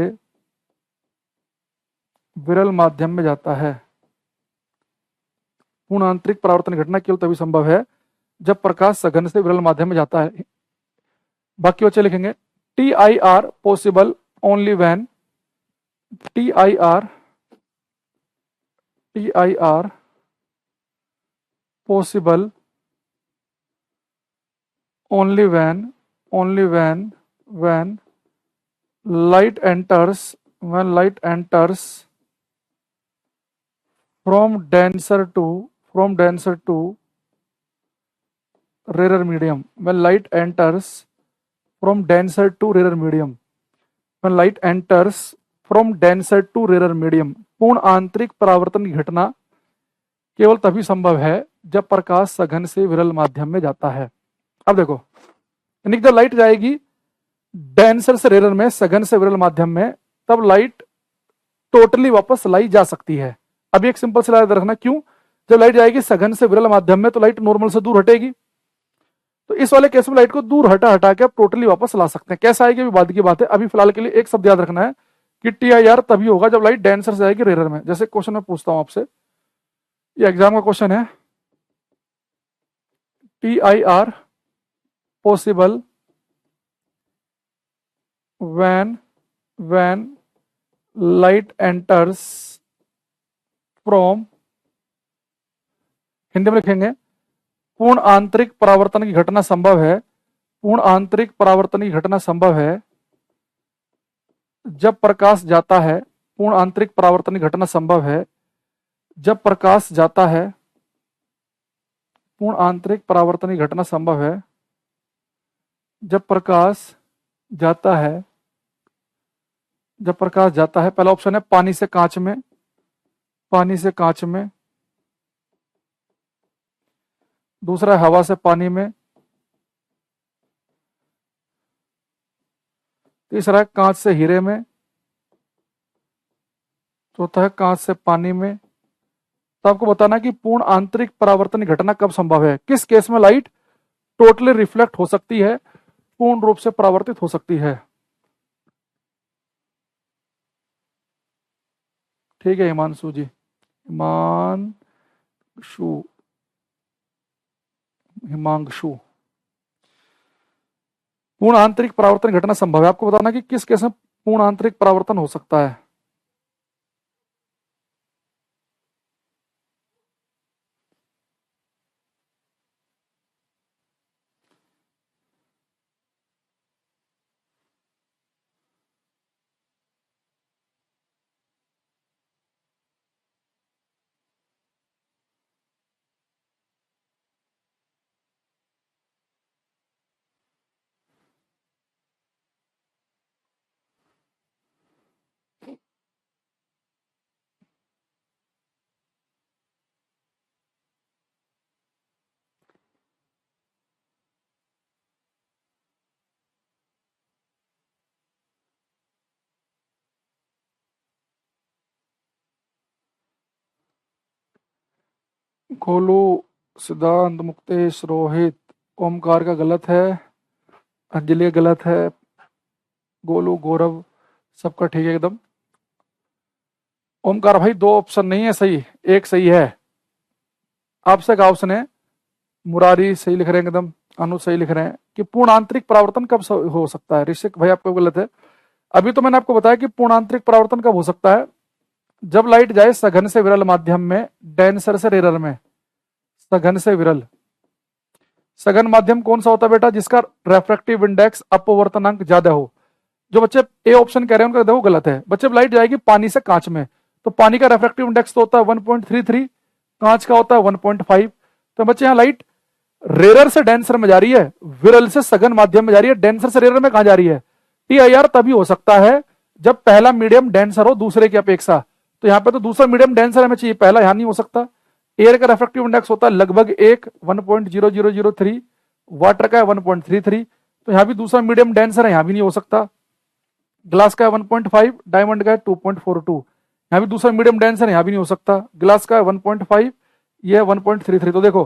विरल माध्यम में जाता है। पूर्ण आंतरिक परावर्तन की घटना केवल तभी संभव है जब प्रकाश सघन से विरल माध्यम में जाता है। बाकी बच्चे लिखेंगे TIR possible only when, TIR possible only when light enters from denser to rarer medium, when light enters from denser to rarer medium, when light enters from denser to rarer medium। पूर्ण आंतरिक परावर्तन की घटना केवल तभी संभव है जब प्रकाश सघन से विरल माध्यम में जाता है। अब देखो, यानी जब लाइट जाएगी डेंसर से रेरर में, सघन से विरल माध्यम में, तब लाइट टोटली वापस लाई जा सकती है। अभी एक सिंपल सी याद रखना, क्यों? जब लाइट जाएगी सघन से विरल माध्यम में तो लाइट नॉर्मल से दूर हटेगी, तो इस वाले केस में लाइट को दूर हटा हटा के आप टोटली वापस ला सकते हैं। कैसा आएगी बाद की बात है, अभी फिलहाल के लिए एक शब्द याद रखना है कि टी आई आर तभी होगा जब लाइट डेंसर से जाएगी रेयर में। जैसे क्वेश्चन में पूछता हूं आपसे, ये एग्जाम का क्वेश्चन है, T I R possible when light enters from, Hindi में लिखेंगे, पूर्ण आंतरिक परावर्तन की घटना संभव है, पूर्ण आंतरिक परावर्तन की घटना संभव है जब प्रकाश जाता है, पूर्ण आंतरिक परावर्तन की घटना संभव है जब प्रकाश जाता है, पूर्ण आंतरिक परावर्तन की घटना संभव है जब प्रकाश जाता है, जब प्रकाश जाता है। पहला ऑप्शन है पानी से कांच में, पानी से कांच में। दूसरा है हवा से पानी में। तीसरा है कांच से हीरे में। चौथा है कांच से पानी में। तो आपको बताना कि पूर्ण आंतरिक परावर्तन की घटना कब संभव है, किस केस में लाइट टोटली रिफ्लेक्ट हो सकती है, पूर्ण रूप से परावर्तित हो सकती है। ठीक है हिमांशु जी, हिमांशु, पूर्ण आंतरिक परावर्तन घटना संभव है। आपको बताना कि किस केस में पूर्ण आंतरिक परावर्तन हो सकता है। गोलू, सिद्धांत, मुक्तेश, रोहित, ओमकार का गलत है, अंजलि का गलत है, गोलू, गौरव, सबका ठीक है एकदम। ओमकार भाई दो ऑप्शन नहीं है सही, एक सही है। आपसे का ऑप्शन है, मुरारी सही लिख रहे हैं एकदम, अनुज सही लिख रहे हैं कि पूर्ण आंतरिक परावर्तन कब हो सकता है। ऋषिक भाई आपको गलत है। अभी तो मैंने आपको बताया कि पूर्ण आंतरिक परावर्तन कब हो सकता है, जब लाइट जाए सघन से विरल माध्यम में, डेंसर से रेरर में। सघन से विरल, सघन माध्यम कौन सा होता है बेटा, जिसका रेफ्रेक्टिव इंडेक्स अपवर्तनांक ज्यादा हो। जो बच्चे ए ऑप्शन कह रहे हैं उनका देखो गलत है। बच्चे लाइट जाएगी पानी से कांच में, तो पानी का रेफ्रेक्टिव इंडेक्स तो होता है 1.33, कांच का होता है 1.5। तो बच्चे यहाँ लाइट रेरर से डेंसर में जा रही है, विरल से सघन माध्यम में जा रही है, डेंसर से रेरर में कहा जा रही है। टी आई आर तभी हो सकता है जब पहला मीडियम डेंसर हो दूसरे की अपेक्षा। तो यहाँ पे तो दूसरा मीडियम डेंसर हमें चाहिए, पहला यहां नहीं हो सकता। एयर का रेफ्रेक्टिव इंडेक्स होता है लगभग 1.0003, वाटर का है 1.33, तो यहां भी दूसरा मीडियम डेंसर है, यहां भी नहीं हो सकता। ग्लास का है 1.5, डायमंड का है 2.42, यहां भी दूसरा मीडियम डेंसर है, यहां भी नहीं हो सकता। ग्लास का है 1.5, ये है 1.33। तो देखो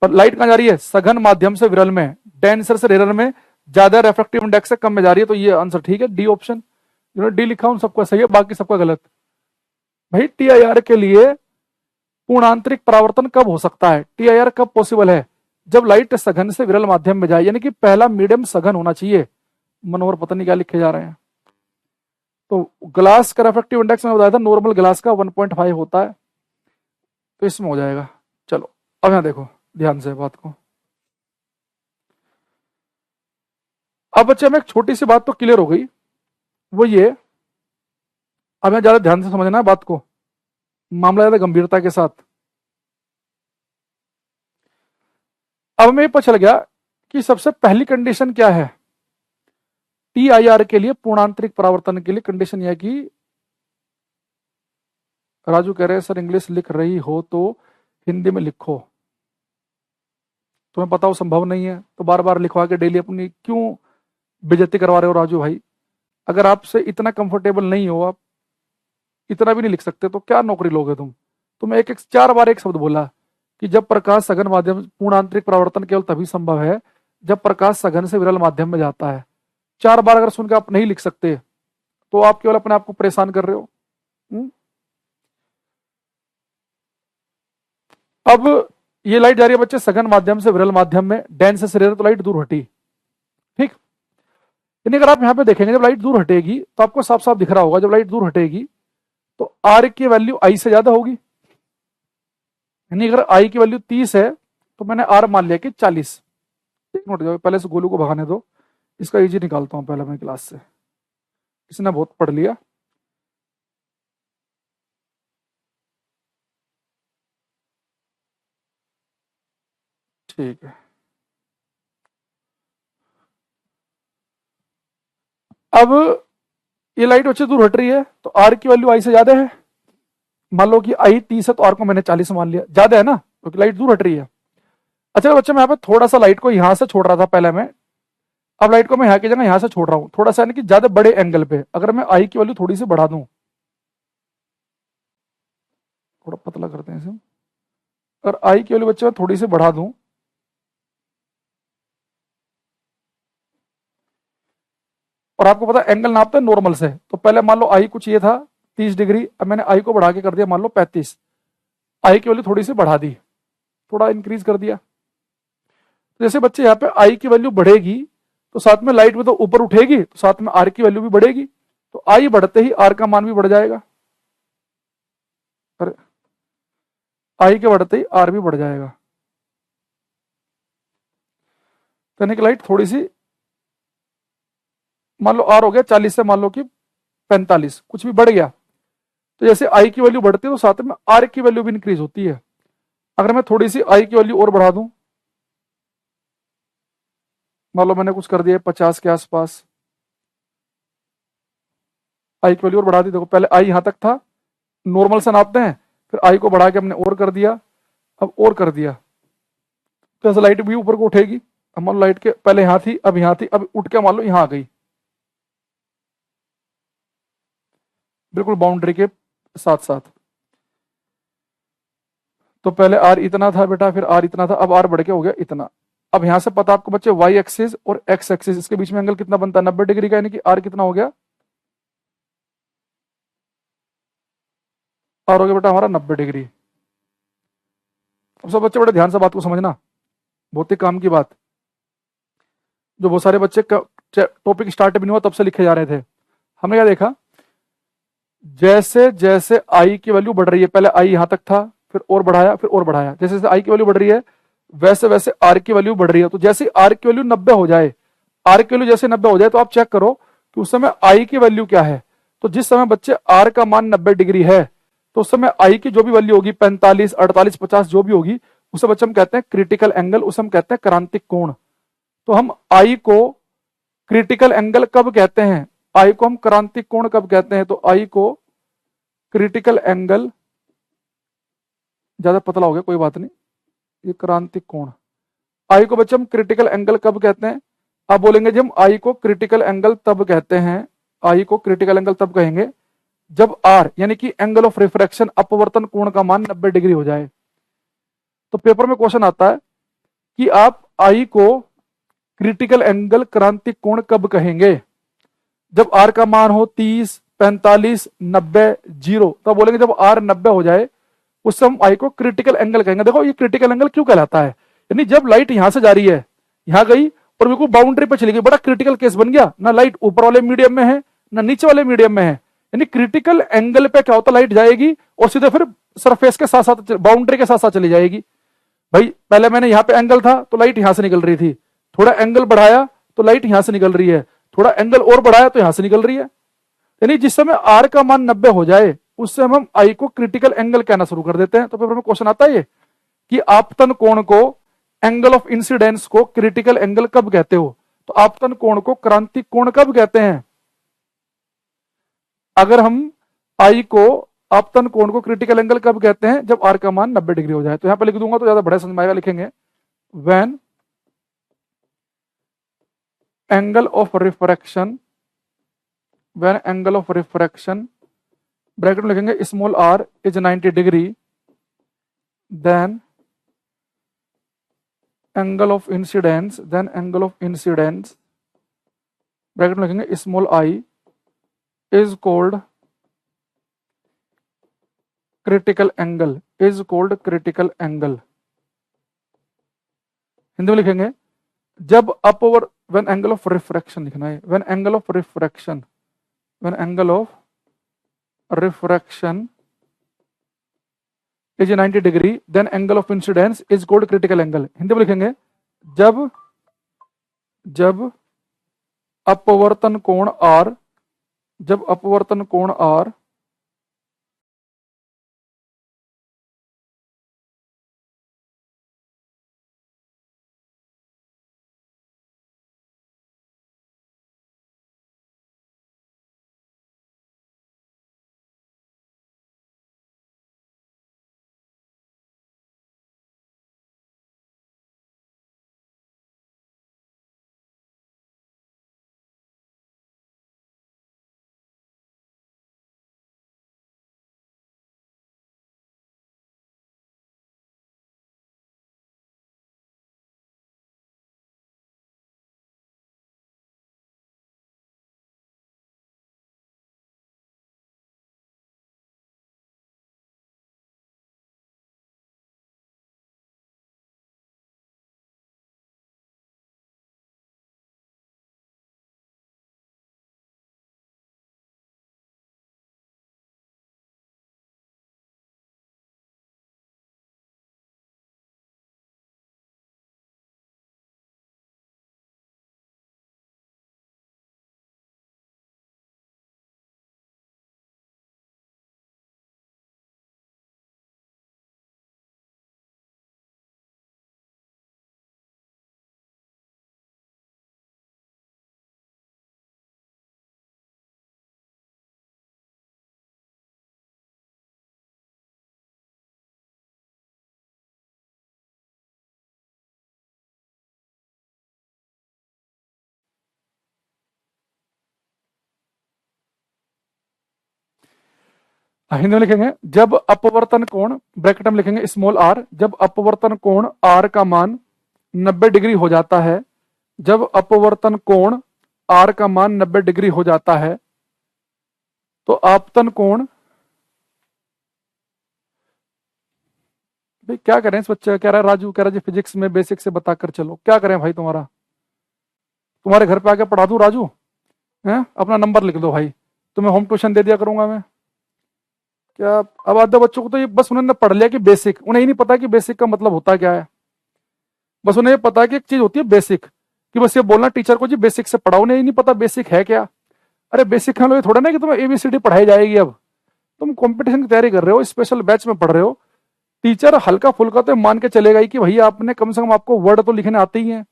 पर लाइट कहां जा रही है, सघन माध्यम से विरल में, डेंसर से रेरर में, ज्यादा रेफ्रेक्टिव इंडेक्स से कम में जा रही है। तो ये आंसर ठीक है, डी ऑप्शन। जिन्होंने डी लिखा उन सबका सही है, बाकी सबका गलत। भाई टी आई आर के लिए पूर्ण आंतरिक परावर्तन कब हो सकता है, टी आई आर कब पॉसिबल है, जब लाइट सघन से विरल माध्यम में जाए, यानी कि पहला मीडियम सघन होना चाहिए। मनोहर पता नहीं क्या लिखे जा रहे हैं। तो ग्लास का रेफ्रेक्टिव इंडेक्स मैंने बताया था, नॉर्मल ग्लास का 1.5 होता है, तो इसमें हो जाएगा। चलो अब यहां देखो ध्यान से बात को। अब बच्चे हमें एक छोटी सी बात तो क्लियर हो गई, वो ये, अब यहां ज्यादा ध्यान से समझना है बात को, मामला ज्यादा गंभीरता के साथ। अब हमें पता चल गया कि सबसे पहली कंडीशन क्या है टी आई आर के लिए, पूर्णांतरिक परावर्तन के लिए। कंडीशन यह है कि, राजू कह रहे हैं सर इंग्लिश लिख रही हो तो हिंदी में लिखो। तुम्हें पता हो संभव नहीं है तो बार बार लिखवा के डेली अपनी क्यों बेइज्जती करवा रहे हो राजू भाई। अगर आपसे इतना कंफर्टेबल नहीं हो, आप इतना भी नहीं लिख सकते, तो क्या नौकरी लोगे तुम एक एक 4 बार एक शब्द बोला कि जब प्रकाश सघन माध्यम पूर्ण आंतरिक परावर्तन केवल तभी संभव है जब प्रकाश सघन से विरल माध्यम में जाता है। 4 बार अगर सुन के आप नहीं लिख सकते तो आप केवल अपने आप को परेशान कर रहे हो। अब ये लाइट जा रही है बच्चे सघन माध्यम से विरल माध्यम में, डेंस से रेयर, तो लाइट दूर हटी। ठीक, यानी अगर आप यहां पे देखेंगे जब लाइट दूर हटेगी तो आपको साफ साफ दिख रहा होगा, जब लाइट दूर हटेगी तो आर की वैल्यू आई से ज्यादा होगी। यानी अगर आई की वैल्यू 30 है तो मैंने आर मान लिया कि 40। एक नोट जाओ, पहले से गोलू को भगाने दो, इसका इजी निकालता हूं पहले मैं क्लास से, इसने बहुत पढ़ लिया। ठीक है, अब ये लाइट बच्चे दूर हट रही है तो आर की वैल्यू आई से ज्यादा है। मान लो कि आई 30 है तो आर को मैंने 40 मान लिया, ज्यादा है ना क्योंकि लाइट दूर हट रही है। अच्छा बच्चे मैं यहाँ पे थोड़ा सा लाइट को यहां से छोड़ रहा था पहले मैं, अब लाइट को मैं यहाँ की जगह यहां से छोड़ रहा हूँ थोड़ा सा, यानी कि ज्यादा बड़े एंगल पे। अगर मैं आई की वैल्यू थोड़ी सी बढ़ा दूं, थोड़ा पतला करते हैं इसे, अगर आई की वैल्यू बच्चे मैं थोड़ी सी बढ़ा दूं, और आपको पता एंगल नापते हैं नॉर्मल से, तो पहले मान लो आई कुछ ये था 30 डिग्री, अब मैंने आई को बढ़ा के कर दिया मान लो 35, आई की वैल्यू थोड़ी सी बढ़ा दी, थोड़ा इंक्रीज कर दिया। तो जैसे बच्चे यहाँ पे आई की वैल्यू बढ़ेगी तो साथ में लाइट भी तो ऊपर उठेगी, तो साथ में आर की वैल्यू भी बढ़ेगी, तो आई बढ़ते ही आर का मान भी बढ़ जाएगा, अरे आई के बढ़ते ही आर भी बढ़ जाएगा। तो यानी कि लाइट थोड़ी सी, मान लो आर हो गया 40 से मान लो कि 45, कुछ भी बढ़ गया, तो जैसे आई की वैल्यू बढ़ती है तो साथ में आर की वैल्यू भी इंक्रीज होती है। अगर मैं थोड़ी सी आई की वैल्यू और बढ़ा दूं, मान लो मैंने कुछ कर दिया 50 के आसपास, आई की वैल्यू और बढ़ा दी, देखो पहले आई यहां तक था, नॉर्मल से नापते हैं, फिर आई को बढ़ा के हमने और कर दिया, अब और कर दिया, तो ऐसे लाइट भी ऊपर को उठेगी। अब मान लो लाइट के पहले यहां थी, अब यहां थी, अब उठ के मान लो यहां आ गई, बिल्कुल बाउंड्री के साथ साथ। तो पहले आर इतना था बेटा, फिर आर इतना था, अब आर बढ़ के हो गया इतना। अब यहां से पता आपको बच्चे वाई एक्सिस और एक्स एक्सिस, इसके बीच में एंगल कितना बनता है 90 डिग्री का, यानी कि आर कितना हो गया, आर हो गया बेटा हमारा 90 डिग्री। अब सब बच्चे बड़े ध्यान से बात को समझना, बहुत ही काम की बात, जो बहुत सारे बच्चे टॉपिक स्टार्ट भी नहीं हुआ तब से लिखे जा रहे थे। हमने क्या देखा, जैसे जैसे आई की वैल्यू बढ़ रही है, पहले आई यहां तक था, फिर और बढ़ाया, फिर और बढ़ाया, जैसे जैसे आई की वैल्यू बढ़ रही है वैसे वैसे आर की वैल्यू बढ़ रही है। तो जैसे आर की वैल्यू 90 हो जाए, आर की वैल्यू जैसे 90 हो जाए तो आप चेक करो कि उस समय आई की वैल्यू क्या है। तो जिस समय बच्चे आर का मान 90 डिग्री है तो उस समय आई की जो भी वैल्यू होगी 45, 48, 50 जो भी होगी, उसे बच्चे हम कहते हैं क्रिटिकल एंगल, उसे हम कहते हैं क्रांतिक कोण। तो हम आई को क्रिटिकल एंगल कब कहते हैं, आई को हम क्रांतिक कोण कब कहते हैं, तो आई को क्रिटिकल एंगल, ज्यादा पतला हो गया कोई बात नहीं, ये क्रांतिक कोण, आई को बच्चे हम क्रिटिकल एंगल कब कहते हैं। आप बोलेंगे जी हम आई को क्रिटिकल एंगल तब कहते हैं, आई को क्रिटिकल एंगल तब कहेंगे जब आर यानी कि एंगल ऑफ रिफ्रैक्शन अपवर्तन कोण का मान 90 डिग्री हो जाए। तो पेपर में क्वेश्चन आता है कि आप आई को क्रिटिकल एंगल क्रांतिक कोण कब कहेंगे, जब आर का मान हो 30, 45, 90, 0, तब बोलेंगे जब आर 90 हो जाए उससे हम आई को क्रिटिकल एंगल कहेंगे। देखो ये क्रिटिकल एंगल क्यों कहलाता है, यानी जब लाइट यहां से जा रही है, यहां गई और बिल्कुल बाउंड्री पे चली गई, बड़ा क्रिटिकल केस बन गया ना, लाइट ऊपर वाले मीडियम में है ना नीचे वाले मीडियम में है, यानी क्रिटिकल एंगल पे क्या होता है लाइट जाएगी और सीधे फिर सरफेस के साथ साथ बाउंड्री के साथ साथ चली जाएगी। भाई पहले मैंने यहां पे एंगल था तो लाइट यहां से निकल रही थी, थोड़ा एंगल बढ़ाया तो लाइट यहां से निकल रही है, थोड़ा एंगल और बढ़ाया तो यहां से निकल रही है। यानी जिस समय आर का मान 90 हो जाए उससे हम आई को क्रिटिकल एंगल कहना शुरू कर देते हैं। तो पेपर में क्वेश्चन आता है ये कि आपतन कोण को, एंगल ऑफ इंसिडेंस को क्रिटिकल एंगल कब कहते हो, तो आपतन कोण को क्रांतिक कोण कब कहते हैं। अगर हम आई को, आपतन कोण को क्रिटिकल एंगल कब कहते हैं, जब आर का मान 90 डिग्री हो जाए। तो यहां पर लिख दूंगा तो ज्यादा बड़ा समझ में आएगा, लिखेंगे when angle of refraction, when angle of refraction, bracket में लिखेंगे small R is 90 degree, then angle of incidence, then angle of incidence bracket में लिखेंगे small I is called critical angle, is called critical angle. Hindi में लिखेंगे जब upward, when angle of refraction लिखना है, when angle of refraction, when angle of refraction is 90 degree then angle of incidence is called critical angle. Hindi में लिखेंगे जब अपवर्तन कोण R, जब अपवर्तन कोण R हिंदी में लिखेंगे जब अपवर्तन कोण ब्रैकेट में लिखेंगे स्मॉल r, जब अपवर्तन कोण r का मान 90 डिग्री हो जाता है, जब अपवर्तन कोण r का मान 90 डिग्री हो जाता है तो आपतन कोण, भाई क्या करें इस बच्चे, कह रहा है राजू, कह रहा है जी फिजिक्स में बेसिक से बताकर चलो, क्या करें भाई तुम्हारे घर पे आके पढ़ा दूं राजू, हैं अपना नंबर लिख दो भाई, तुम्हें होम ट्यूशन दे दिया करूंगा मैं। क्या अब आधे बच्चों को तो ये बस उन्होंने पढ़ लिया कि बेसिक, उन्हें ही नहीं पता कि बेसिक का मतलब होता क्या है। बस उन्हें ये पता है कि एक चीज होती है बेसिक, कि बस ये बोलना टीचर को जी बेसिक से पढ़ाओ, उन्हें ही नहीं पता बेसिक है क्या। अरे बेसिक है थोड़ा ना कि तुम्हें ABCD पढ़ाई जाएगी। अब तुम कंपटीशन की तैयारी कर रहे हो, स्पेशल बैच में पढ़ रहे हो, टीचर हल्का फुल्का तो मान के चलेगा ही कि भैया आपने कम से कम आपको वर्ड तो लिखने आते ही हैं।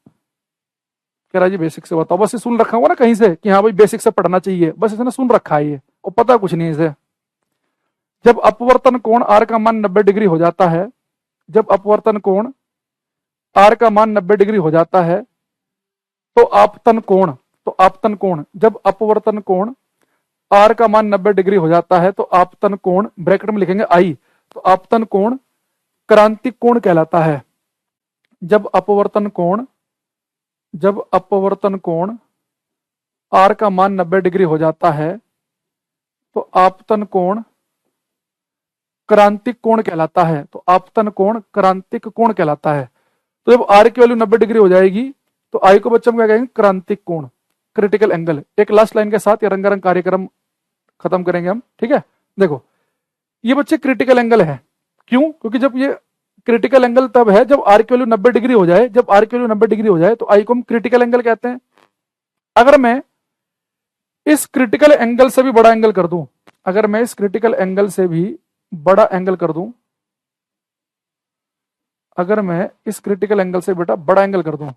कह रहा जी बेसिक से बताओ, बस ये सुन रखा होगा ना कहीं से कि हाँ भाई बेसिक से पढ़ना चाहिए, बस इसने सुन रखा है ये और पता कुछ नहीं इसे। जब अपवर्तन कोण R का मान 90 डिग्री हो जाता है, जब अपवर्तन कोण R का मान 90 डिग्री हो जाता है तो आपतन कोण, जब अपवर्तन कोण R का मान 90 डिग्री हो जाता है तो आपतन कोण ब्रैकेट में लिखेंगे I, तो आपतन कोण क्रांतिक कोण कहलाता है। जब अपवर्तन कोण R का मान 90 डिग्री हो जाता है तो आपतन कोण क्रांतिक कोण कहलाता है, तो आपतन कोण क्रांतिक कोण कहलाता है। तो जब R की वैल्यू 90 डिग्री हो जाएगी तो I को बच्चों क्या कहेंगे, क्रांतिक कोण, क्रिटिकल एंगल। एक लास्ट लाइन के साथ ये रंगारंग कार्यक्रम खत्म करेंगे हम, ठीक है। देखो ये बच्चे क्रिटिकल एंगल है, क्यों, क्योंकि जब ये क्रिटिकल एंगल तब है जब R की वैल्यू 90 डिग्री हो जाए, जब R की वैल्यू 90 डिग्री हो जाए तो I को हम क्रिटिकल एंगल कहते हैं। अगर मैं इस क्रिटिकल एंगल से भी बड़ा एंगल कर दूं, अगर मैं इस क्रिटिकल एंगल से भी बड़ा एंगल कर दूं, अगर मैं इस क्रिटिकल एंगल से बेटा बड़ा एंगल कर दूं,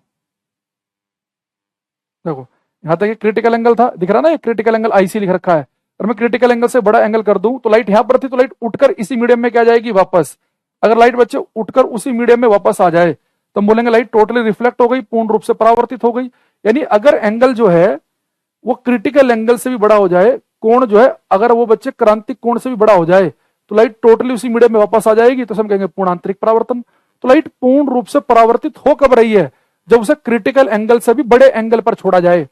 देखो यहां तक ये क्रिटिकल एंगल था, दिख रहा ना, ये क्रिटिकल एंगल IC लिख रखा है, और मैं क्रिटिकल एंगल से बड़ा एंगल कर दूं तो लाइट यहां पर थी तो लाइट उठकर इसी मीडियम में क्या जाएगी, वापस। अगर लाइट बच्चे उठकर उसी मीडियम में वापस आ जाए तो हम बोलेंगे लाइट टोटली रिफ्लेक्ट हो गई, पूर्ण रूप से परावर्तित हो गई। यानी अगर एंगल जो है वो क्रिटिकल एंगल से भी बड़ा हो जाए, कोण जो है अगर वो बच्चे क्रांतिक कोण से भी बड़ा हो जाए तो लाइट टोटली उसी मीडियम में वापस आ जाएगी, तो हम कहेंगे पूर्णांतरिक परावर्तन। तो लाइट पूर्ण रूप से परावर्तित हो कब रही है? जब उसे क्रिटिकल एंगल से भी बड़े एंगल पर छोड़ा जाए।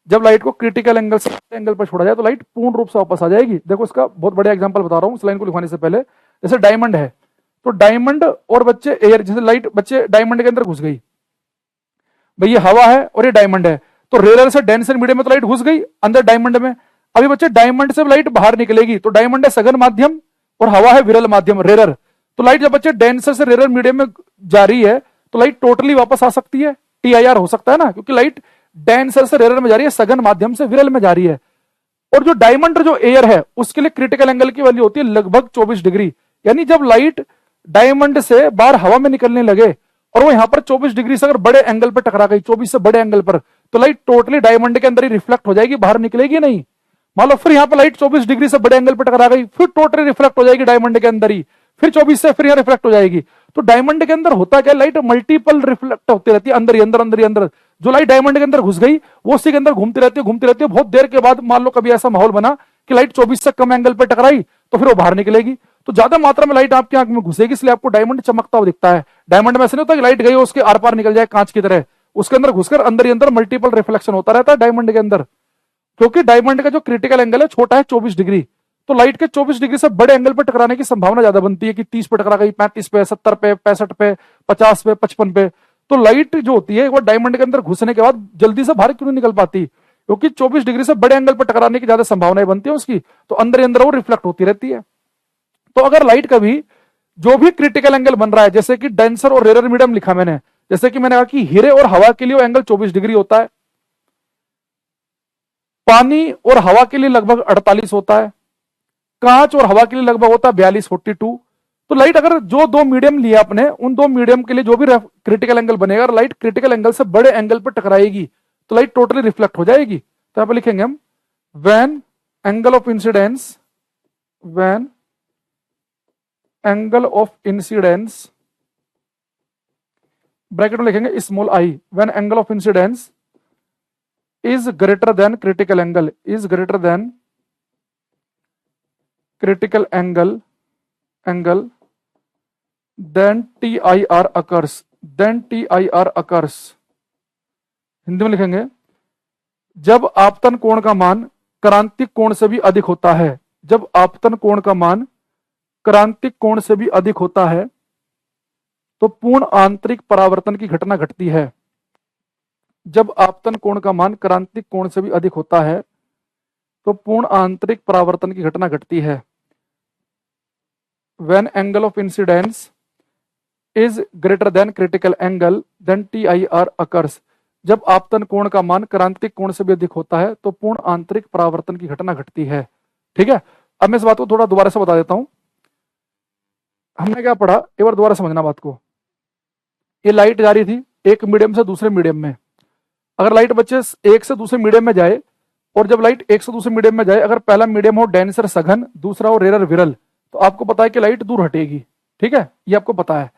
जब लाइट को क्रिटिकल एंगल से बड़े एंगल पर छोड़ा जाए तो लाइट पूर्ण रूप से वापस आ जाएगी। देखो इसका बहुत बढ़िया एग्जांपल बता रहा हूं इस लाइन को लिखवाने से पहले। जैसे डायमंड है, तो डायमंड और बच्चे एयर, जैसे लाइट बच्चे डायमंड के अंदर घुस गई, भाई ये हवा है और ये डायमंड है, तो रेयर से डेंसर मीडियम में तो लाइट घुस गई अंदर डायमंड में। अभी बच्चे डायमंड से लाइट बाहर निकलेगी, तो डायमंड है सघन माध्यम और हवा है विरल माध्यम, रेयर। तो लाइट जब बच्चे डेंसर से रेयर मीडियम में जा रही है तो लाइट टोटली वापस आ सकती है, TIR हो सकता है ना, क्योंकि लाइट डेंसर से रेयर में जा रही है, सघन माध्यम से विरल में जा रही है। और जो डायमंड जो एयर है उसके लिए क्रिटिकल एंगल की वैल्यू होती है लगभग 24 डिग्री। यानी जब लाइट डायमंड से बाहर हवा में निकलने लगे और वो यहां पर 24 डिग्री से अगर बड़े एंगल पर टकरा गई, 24 से बड़े एंगल पर, तो लाइट टोटली डायमंड के अंदर ही रिफ्लेक्ट हो जाएगी, बाहर निकलेगी नहीं। मान लो फिर यहां पर लाइट 24 डिग्री से बड़े एंगल पर टकरा गई, फिर टोटली रिफ्लेक्ट हो जाएगी डायमंड के अंदर ही, फिर 24 से फिर यहां रिफ्लेक्ट हो जाएगी। तो डायमंड के अंदर होता क्या, लाइट मल्टीपल रिफ्लेक्ट होती रहती है, अंदर ही अंदर, अंदर ही अंदर। जो लाइट डायमंड के अंदर घुस गई वो उसी के अंदर घूमती रहती है, घूमती रहती है। बहुत देर के बाद मान लो कभी ऐसा माहौल बना कि लाइट 24 से कम एंगल पर टकराई, तो फिर वो बाहर निकलेगी। तो ज्यादा मात्रा में लाइट आपकी आंख में घुसेगी, इसलिए आपको डायमंड चमकता हुआ दिखता है। डायमंड में ऐसा नहीं होता कि लाइट गई हो उसके आर पार निकल जाए कांच की तरह, उसके अंदर घुसकर अंदर ही अंदर मल्टीपल रिफ्लेक्शन होता रहता है डायमंड के अंदर। क्योंकि डायमंड का जो क्रिटिकल एंगल है छोटा है 24 डिग्री, तो लाइट के 24 डिग्री से बड़े एंगल पर टकराने की संभावना ज्यादा बनती है कि 30 पे टकरा गई, 35 पे, 70 पे, 65 पे, 50 पे, 55 पे। तो लाइट जो होती है वो डायमंड के अंदर घुसने के बाद जल्दी से बाहर क्यों नहीं निकल पाती? क्योंकि 24 डिग्री से बड़े एंगल पर टकराने की ज्यादा संभावनाएं बनती है उसकी, तो अंदर ही अंदर वो रिफ्लेक्ट होती रहती है। तो अगर लाइट कभी जो भी क्रिटिकल एंगल बन रहा है, जैसे कि डेंसर और रेयर मीडियम लिखा मैंने, जैसे कि मैंने कहा कि हीरे और हवा के लिए वो एंगल 24 डिग्री होता है, पानी और हवा के लिए लगभग 48 होता है, कांच और हवा के लिए लगभग होता है 42, 42। तो लाइट अगर जो दो मीडियम लिए आपने, उन दो मीडियम के लिए जो भी क्रिटिकल एंगल बनेगा, लाइट क्रिटिकल एंगल से बड़े एंगल पर टकराएगी तो लाइट टोटली रिफ्लेक्ट हो जाएगी। तो यहां पर लिखेंगे हम when angle of incidence, when angle of incidence, bracket में लिखेंगे small I, when angle of incidence is greater than critical angle, is greater than critical angle, then TIR occurs, then TIR occurs। Hindi में लिखेंगे जब आपतन कोण का मान क्रांतिक कोण से भी अधिक होता है, जब आपतन कोण का मान क्रांतिक कोण से भी अधिक होता है तो पूर्ण आंतरिक परावर्तन की घटना घटती है। जब आपतन कोण का मान क्रांतिक कोण से भी अधिक होता है तो पूर्ण आंतरिक परावर्तन की घटना घटती है। When angle of incidence is greater than critical angle, then TIR occurs। जब आपतन कोण का मान क्रांतिक कोण से भी अधिक होता है तो पूर्ण आंतरिक परावर्तन की घटना घटती है। ठीक है, अब मैं इस बात को थोड़ा दोबारा से बता देता हूं। हमने क्या पढ़ा, एक बार दोबारा समझना बात को। ये लाइट जा रही थी एक मीडियम से दूसरे मीडियम में। अगर लाइट बच्चे एक से दूसरे मीडियम में जाए, और जब लाइट एक से दूसरे मीडियम में जाए, अगर पहला मीडियम हो डेंसर सघन, दूसरा हो रेयर विरल, तो आपको पता है कि लाइट दूर हटेगी। ठीक है, ये आपको पता है।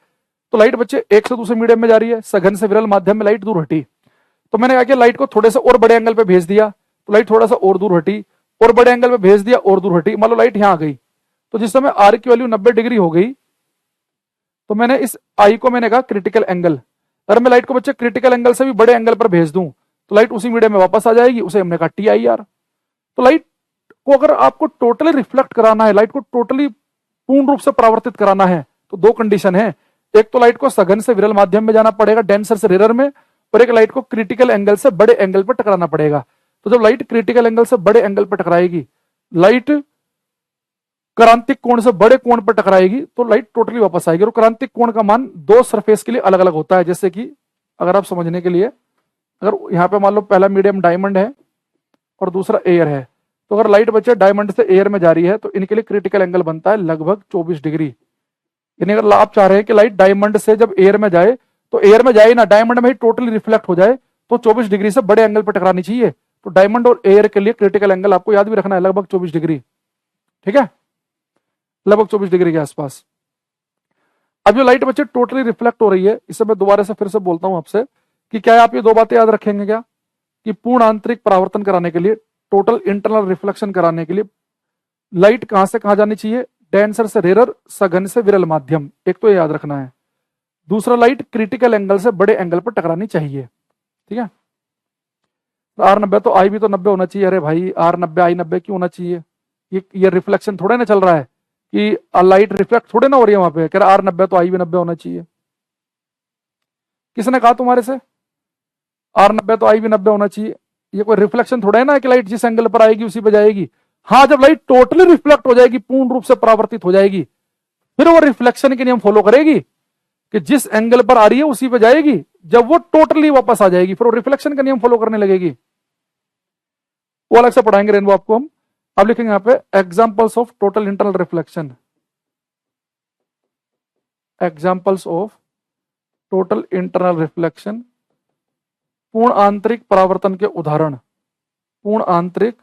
तो लाइट बच्चे एक से दूसरे मीडियम में जा रही है, सघन से विरल माध्यम में लाइट दूर हटी, तो मैंने कहा कि लाइट को थोड़े से और बड़े एंगल पे भेज दिया, तो लाइट थोड़ा सा और दूर हटी, और बड़े एंगल पे भेज दिया और दूर हटी। मान लो लाइट यहां आ गई, तो जिस समय आर की वैल्यू 90 डिग्री हो गई, तो मैंने इस आई को मैंने कहा क्रिटिकल एंगल। अगर मैं लाइट को बच्चे क्रिटिकल एंगल से भी बड़े एंगल पर भेज दूं तो लाइट उसी मीडियम में वापस आ जाएगी, उसे हमने कहा TIR। तो लाइट को अगर आपको टोटली रिफ्लेक्ट कराना है, लाइट को टोटली पूर्ण रूप से परावर्तित कराना है, तो दो कंडीशन है। एक तो लाइट को सघन से विरल माध्यम में जाना पड़ेगा, डेंसर से रेयर में, और एक लाइट को क्रिटिकल एंगल से बड़े एंगल पर टकराना पड़ेगा। तो जब लाइट क्रिटिकल एंगल से बड़े एंगल पर टकराएगी, लाइट क्रांतिक कोण से बड़े कोण पर टकराएगी, तो लाइट टोटली वापस आएगी। और क्रांतिक कोण का मान दो सरफेस के लिए अलग अलग होता है। जैसे कि अगर आप समझने के लिए, अगर यहाँ पे मान लो पहला मीडियम डायमंड है और दूसरा एयर है, तो अगर लाइट बच्चे डायमंड से एयर में जा रही है तो इनके लिए क्रिटिकल एंगल बनता है लगभग 24 डिग्री। यानी अगर आप चाह रहे हैं कि लाइट डायमंड से जब एयर में जाए, तो एयर में जाए ना, डायमंड में ही टोटली रिफ्लेक्ट हो जाए, तो 24 डिग्री से बड़े एंगल पर टकरानी चाहिए। तो डायमंड और एयर के लिए क्रिटिकल एंगल आपको याद भी रखना है, लगभग 24 डिग्री। ठीक है, लगभग 24 डिग्री के आसपास। अब जो लाइट बच्चे टोटली रिफ्लेक्ट हो रही है, इसे मैं दोबारा से फिर से बोलता हूं आपसे कि क्या आप ये दो बातें याद रखेंगे क्या, कि पूर्ण आंतरिक परावर्तन कराने के लिए, टोटल इंटरनल रिफ्लेक्शन कराने के लिए लाइट कहां से कहां जानी चाहिए, डेंसर से रेयर, सघन से विरल माध्यम। एक तो ये याद रखना है। दूसरा लाइट क्रिटिकल एंगल से बड़े एंगल पर टकरानी चाहिए, ठीक है। R90 तो आई भी तो 90 होना चाहिए। अरे भाई R90 I90 क्यों होना चाहिए? ये रिफ्लेक्शन थोड़े ना चल रहा है कि लाइट रिफ्लेक्ट थोड़े ना हो रही है वहां पे, कह रहा R90 तो आई भी 90 होना चाहिए। किसने कहा तुम्हारे से R90 तो आई भी 90 होना चाहिए? ये कोई रिफ्लेक्शन थोड़ा है ना कि लाइट जिस एंगल पर आएगी उसी पे जाएगी। हाँ, जब लाइट टोटली रिफ्लेक्ट हो जाएगी, पूर्ण रूप से परावर्तित हो जाएगी, फिर वो रिफ्लेक्शन के नियम फॉलो करेगी कि जिस एंगल पर आ रही है उसी पे जाएगी। जब वो टोटली वापस आ जाएगी फिर वो रिफ्लेक्शन का नियम फॉलो करने लगेगी। वो अलग से पढ़ाएंगे रेनबो आपको हम। अब लिखेंगे यहां पे examples of total internal reflection, examples of total internal reflection, पूर्ण आंतरिक परावर्तन के उदाहरण, पूर्ण आंतरिक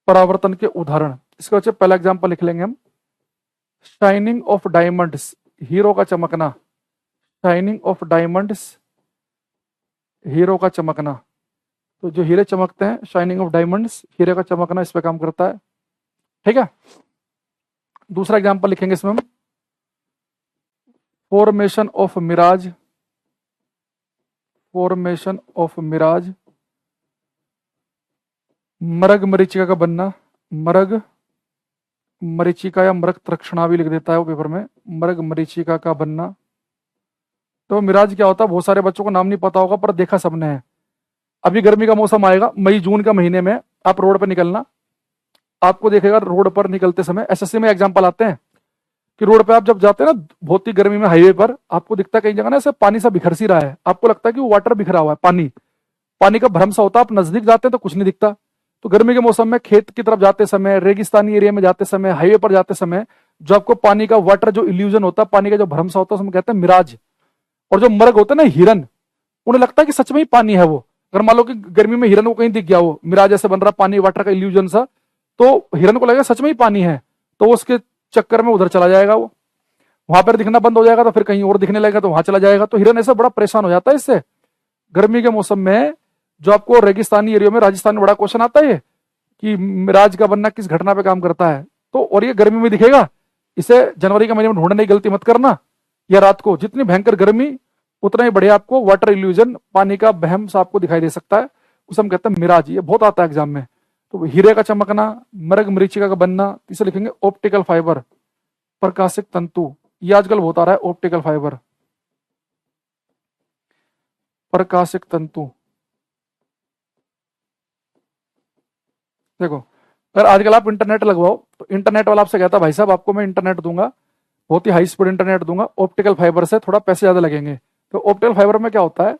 परावर्तन के उदाहरण। इसके वजह पहला एग्जांपल लिख लेंगे हम, शाइनिंग ऑफ डायमंड्स, हीरो का चमकना, शाइनिंग ऑफ डायमंड्स, हीरो का चमकना। तो जो हीरे चमकते हैं, शाइनिंग ऑफ डायमंड्स, हीरे का चमकना, इस पे काम करता है, ठीक है। दूसरा एग्जांपल लिखेंगे इसमें हम, formation of mirage, formation of mirage, मरग मरीचिका का बनना, मरग मरीचिका या मरग तृक्षणा भी लिख देता है वो पेपर में, मरग मरीचिका का बनना। तो मिराज क्या होता है, बहुत सारे बच्चों को नाम नहीं पता होगा पर देखा सबने है। अभी गर्मी का मौसम आएगा, मई जून का महीने में आप रोड पर निकलना, आपको देखेगा रोड पर निकलते समय, एसएससी में एग्जाम्पल आते हैं कि रोड पे आप जब जाते हैं ना बहुत ही गर्मी में हाईवे पर, आपको दिखता है कई जगह ना ऐसे पानी सा बिखर सी रहा है, आपको लगता है कि वो वाटर बिखरा हुआ है, पानी पानी का भ्रम सा होता है। आप नजदीक जाते हैं तो कुछ नहीं दिखता। तो गर्मी के मौसम में खेत की तरफ जाते समय, रेगिस्तानी एरिया में जाते समय, हाईवे पर जाते समय जो आपको पानी का वाटर जो इल्यूजन होता है, पानी का जो भ्रम सा होता है, उसमें कहते हैं मिराज। और जो मर्ग होते हैं ना हिरन, उन्हें लगता है कि सच में ही पानी है वो। अगर मान लो कि गर्मी में हिरन को कहीं दिख गया, वो मिराज ऐसे बन रहा पानी वाटर का इल्यूजन सा, तो हिरन को लगेगा सच में ही पानी है, तो वो उसके चक्कर में उधर चला जाएगा। वो वहां पर दिखना बंद हो जाएगा तो फिर कहीं और दिखने लगेगा तो वहां चला जाएगा। तो हिरन ऐसा बड़ा परेशान हो जाता है इससे। गर्मी के मौसम में जो आपको रेगिस्तानी एरिया में, राजस्थान में बड़ा क्वेश्चन आता है कि मिराज का बनना किस घटना पे काम करता है, तो और ये गर्मी में दिखेगा। इसे जनवरी के महीने में ढूंढने की गलती मत करना, या रात को, जितनी भयंकर गर्मी उतना ही बढ़िया आपको वाटर इल्यूजन, पानी का बहम सा आपको दिखाई दे सकता है, उसे हम कहते हैं मिराज। ये बहुत आता है एग्जाम में। तो हीरे का चमकना, मृग मरीचिका का बनना, इसे लिखेंगे ऑप्टिकल फाइबर, प्रकाशिक तंतु। ये आजकल बहुत आ रहा है ऑप्टिकल फाइबर, प्रकाशिक तंतु। देखो अगर आजकल आप इंटरनेट लगवाओ तो इंटरनेट वाला आपसे कहता है भाई साहब आपको मैं इंटरनेट दूंगा, बहुत ही हाई स्पीड इंटरनेट दूंगा, ऑप्टिकल फाइबर से थोड़ा पैसे ज्यादा लगेंगे। तो ऑप्टिकल फाइबर में क्या होता है,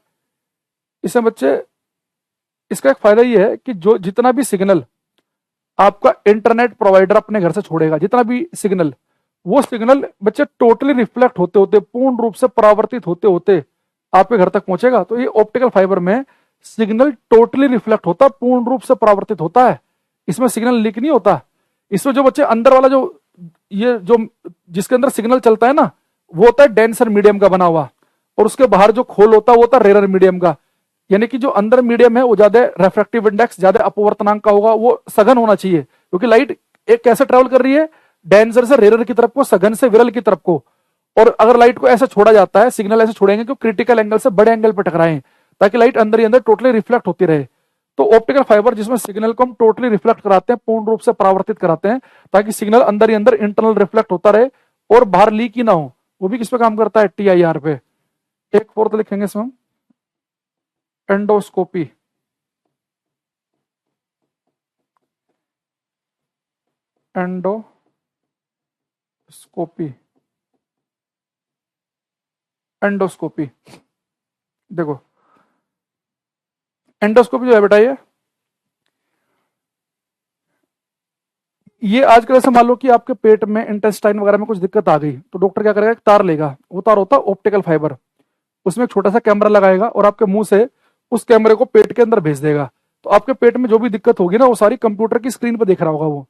इसमें बच्चे, इसका एक फायदा ये है कि जो जितना भी सिग्नल आपका इंटरनेट प्रोवाइडर अपने घर से छोड़ेगा, जितना भी सिग्नल, वो सिग्नल बच्चे टोटली रिफ्लेक्ट होते होते, पूर्ण रूप से परावर्तित होते होते आपके घर तक पहुंचेगा। तो ये ऑप्टिकल फाइबर में सिग्नल टोटली रिफ्लेक्ट होता है, पूर्ण रूप से परावर्तित होता है, इसमें सिग्नल लीक नहीं होता। इसमें जो बच्चे अंदर वाला जो ये जो जिसके अंदर सिग्नल चलता है ना, वो होता है डेंसर मीडियम का बना हुआ, और उसके बाहर जो खोल होता है वो होता है रेयर मीडियम का। यानी कि जो अंदर मीडियम है वो ज्यादा रेफ्रेक्टिव इंडेक्स, ज्यादा अपवर्तनांक का होगा, वो सघन होना चाहिए, क्योंकि लाइट एक कैसे ट्रेवल कर रही है, डेंसर से रेयर की तरफ को, सघन से विरल की तरफ को। और अगर लाइट को ऐसे छोड़ा जाता है, सिग्नल ऐसे छोड़ेंगे कि क्रिटिकल एंगल से बड़े एंगल पर टकराएं, ताकि लाइट अंदर ही अंदर टोटली रिफ्लेक्ट होती रहे। तो ऑप्टिकल फाइबर जिसमें सिग्नल को हम टोटली रिफ्लेक्ट कराते हैं, पूर्ण रूप से परावर्तित कराते हैं, ताकि सिग्नल अंदर ही अंदर इंटरनल रिफ्लेक्ट होता रहे और बाहर लीक ही ना हो, वो भी किस पे काम करता है, TIR पे। एक फोर्थ लिखेंगे इसमें हम, एंडोस्कोपी, एंडोस्कोपी, एंडोस्कोपी। देखो एंडोस्कोपी जो है बेटा, ये आजकल ऐसा मान लो कि आपके पेट में, इंटेस्टाइन वगैरह में कुछ दिक्कत आ गई, तो डॉक्टर क्या करेगा, एक तार लेगा, वो तार होता है ऑप्टिकल फाइबर, उसमें एक छोटा सा कैमरा लगाएगा और आपके मुंह से उस कैमरे को पेट के अंदर भेज देगा। तो आपके पेट में जो भी दिक्कत होगी ना, वो सारी कंप्यूटर की स्क्रीन पर देख रहा होगा वो।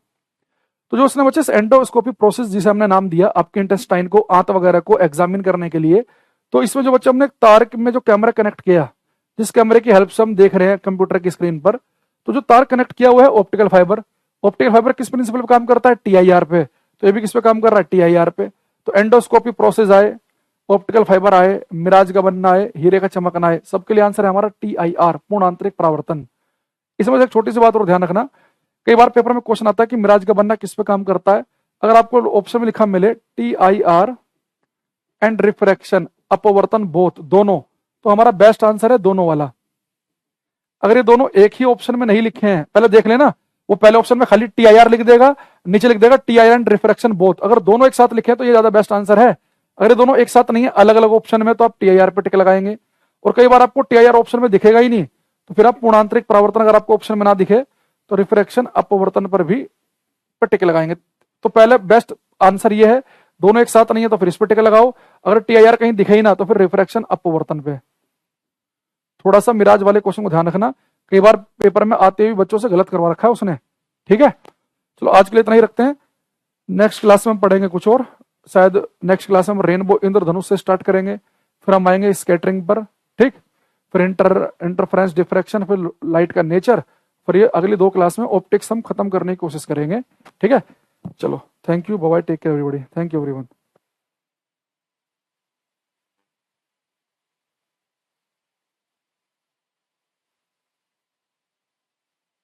तो जो उसने बच्चे एंडोस्कोपी प्रोसेस जिसे हमने नाम दिया आपके इंटेस्टाइन को, आंत वगैरह को एग्जामिन करने के लिए, तो इसमें जो बच्चे हमने तार में जो कैमरा कनेक्ट किया, जिस कैमरे की हेल्प से हम देख रहे हैं कंप्यूटर की स्क्रीन पर, तो जो तार कनेक्ट किया हुआ है ऑप्टिकल फाइबर, ऑप्टिकल फाइबर किस प्रिंसिपल पे काम करता है, TIR पे। तो ये भी किस पे काम कर रहा है, TIR पे। तो एंडोस्कोपी प्रोसेस आए, ऑप्टिकल फाइबर आए, मिराज का बनना है, हीरे का चमकना है, सबके लिए आंसर है हमारा TIR, पूर्ण आंतरिक परावर्तन। इसमें से एक छोटी सी बात और ध्यान रखना, कई बार पेपर में क्वेश्चन आता है कि मिराज का बनना किस पे काम करता है। अगर आपको ऑप्शन में लिखा मिले TIR एंड रिफ्रैक्शन अपवर्तन बोथ, दोनों, तो हमारा बेस्ट आंसर है दोनों वाला। अगर ये दोनों एक ही ऑप्शन में नहीं लिखे हैं, पहले देख लेना, वो पहले ऑप्शन में खाली TIR लिख देगा, नीचे लिख देगा TIR एंड रिफ्रैक्शन बोथ। अगर दोनों एक साथ लिखे हैं तो ये ज्यादा बेस्ट आंसर है। अगर ये दोनों एक साथ नहीं है, अलग अलग ऑप्शन में, तो आप TIR पे टिक लगाएंगे। और कई बार आपको TIR ऑप्शन में दिखेगा ही नहीं, तो फिर आप पूर्णांतरिक परावर्तन अगर आपको ऑप्शन में ना दिखे तो रिफ्रैक्शन अपवर्तन पर भी पे टिक लगाएंगे। तो पहले बेस्ट आंसर ये है, दोनों एक साथ नहीं है तो फिर इस पे टिक लगाओ, अगर TIR कहीं दिखे ही ना तो फिर रिफ्रैक्शन अपवर्तन पे। थोड़ा सा मिराज वाले क्वेश्चन को ध्यान रखना, कई बार पेपर में आते हुए बच्चों से गलत करवा रखा है उसने। ठीक है, चलो आज के लिए इतना ही रखते हैं, नेक्स्ट क्लास में हम पढ़ेंगे कुछ और। शायद नेक्स्ट क्लास में हम रेनबो इंद्रधनुष से स्टार्ट करेंगे, फिर हम आएंगे स्कैटरिंग पर, ठीक, फिर इंटरफेरेंस डिफ्रैक्शन, फिर लाइट का नेचर, फिर ये अगली 2 क्लास में ऑप्टिक्स हम खत्म करने की कोशिश करेंगे। ठीक है, चलो, thank you, bye bye, take care everybody, thank you everyone.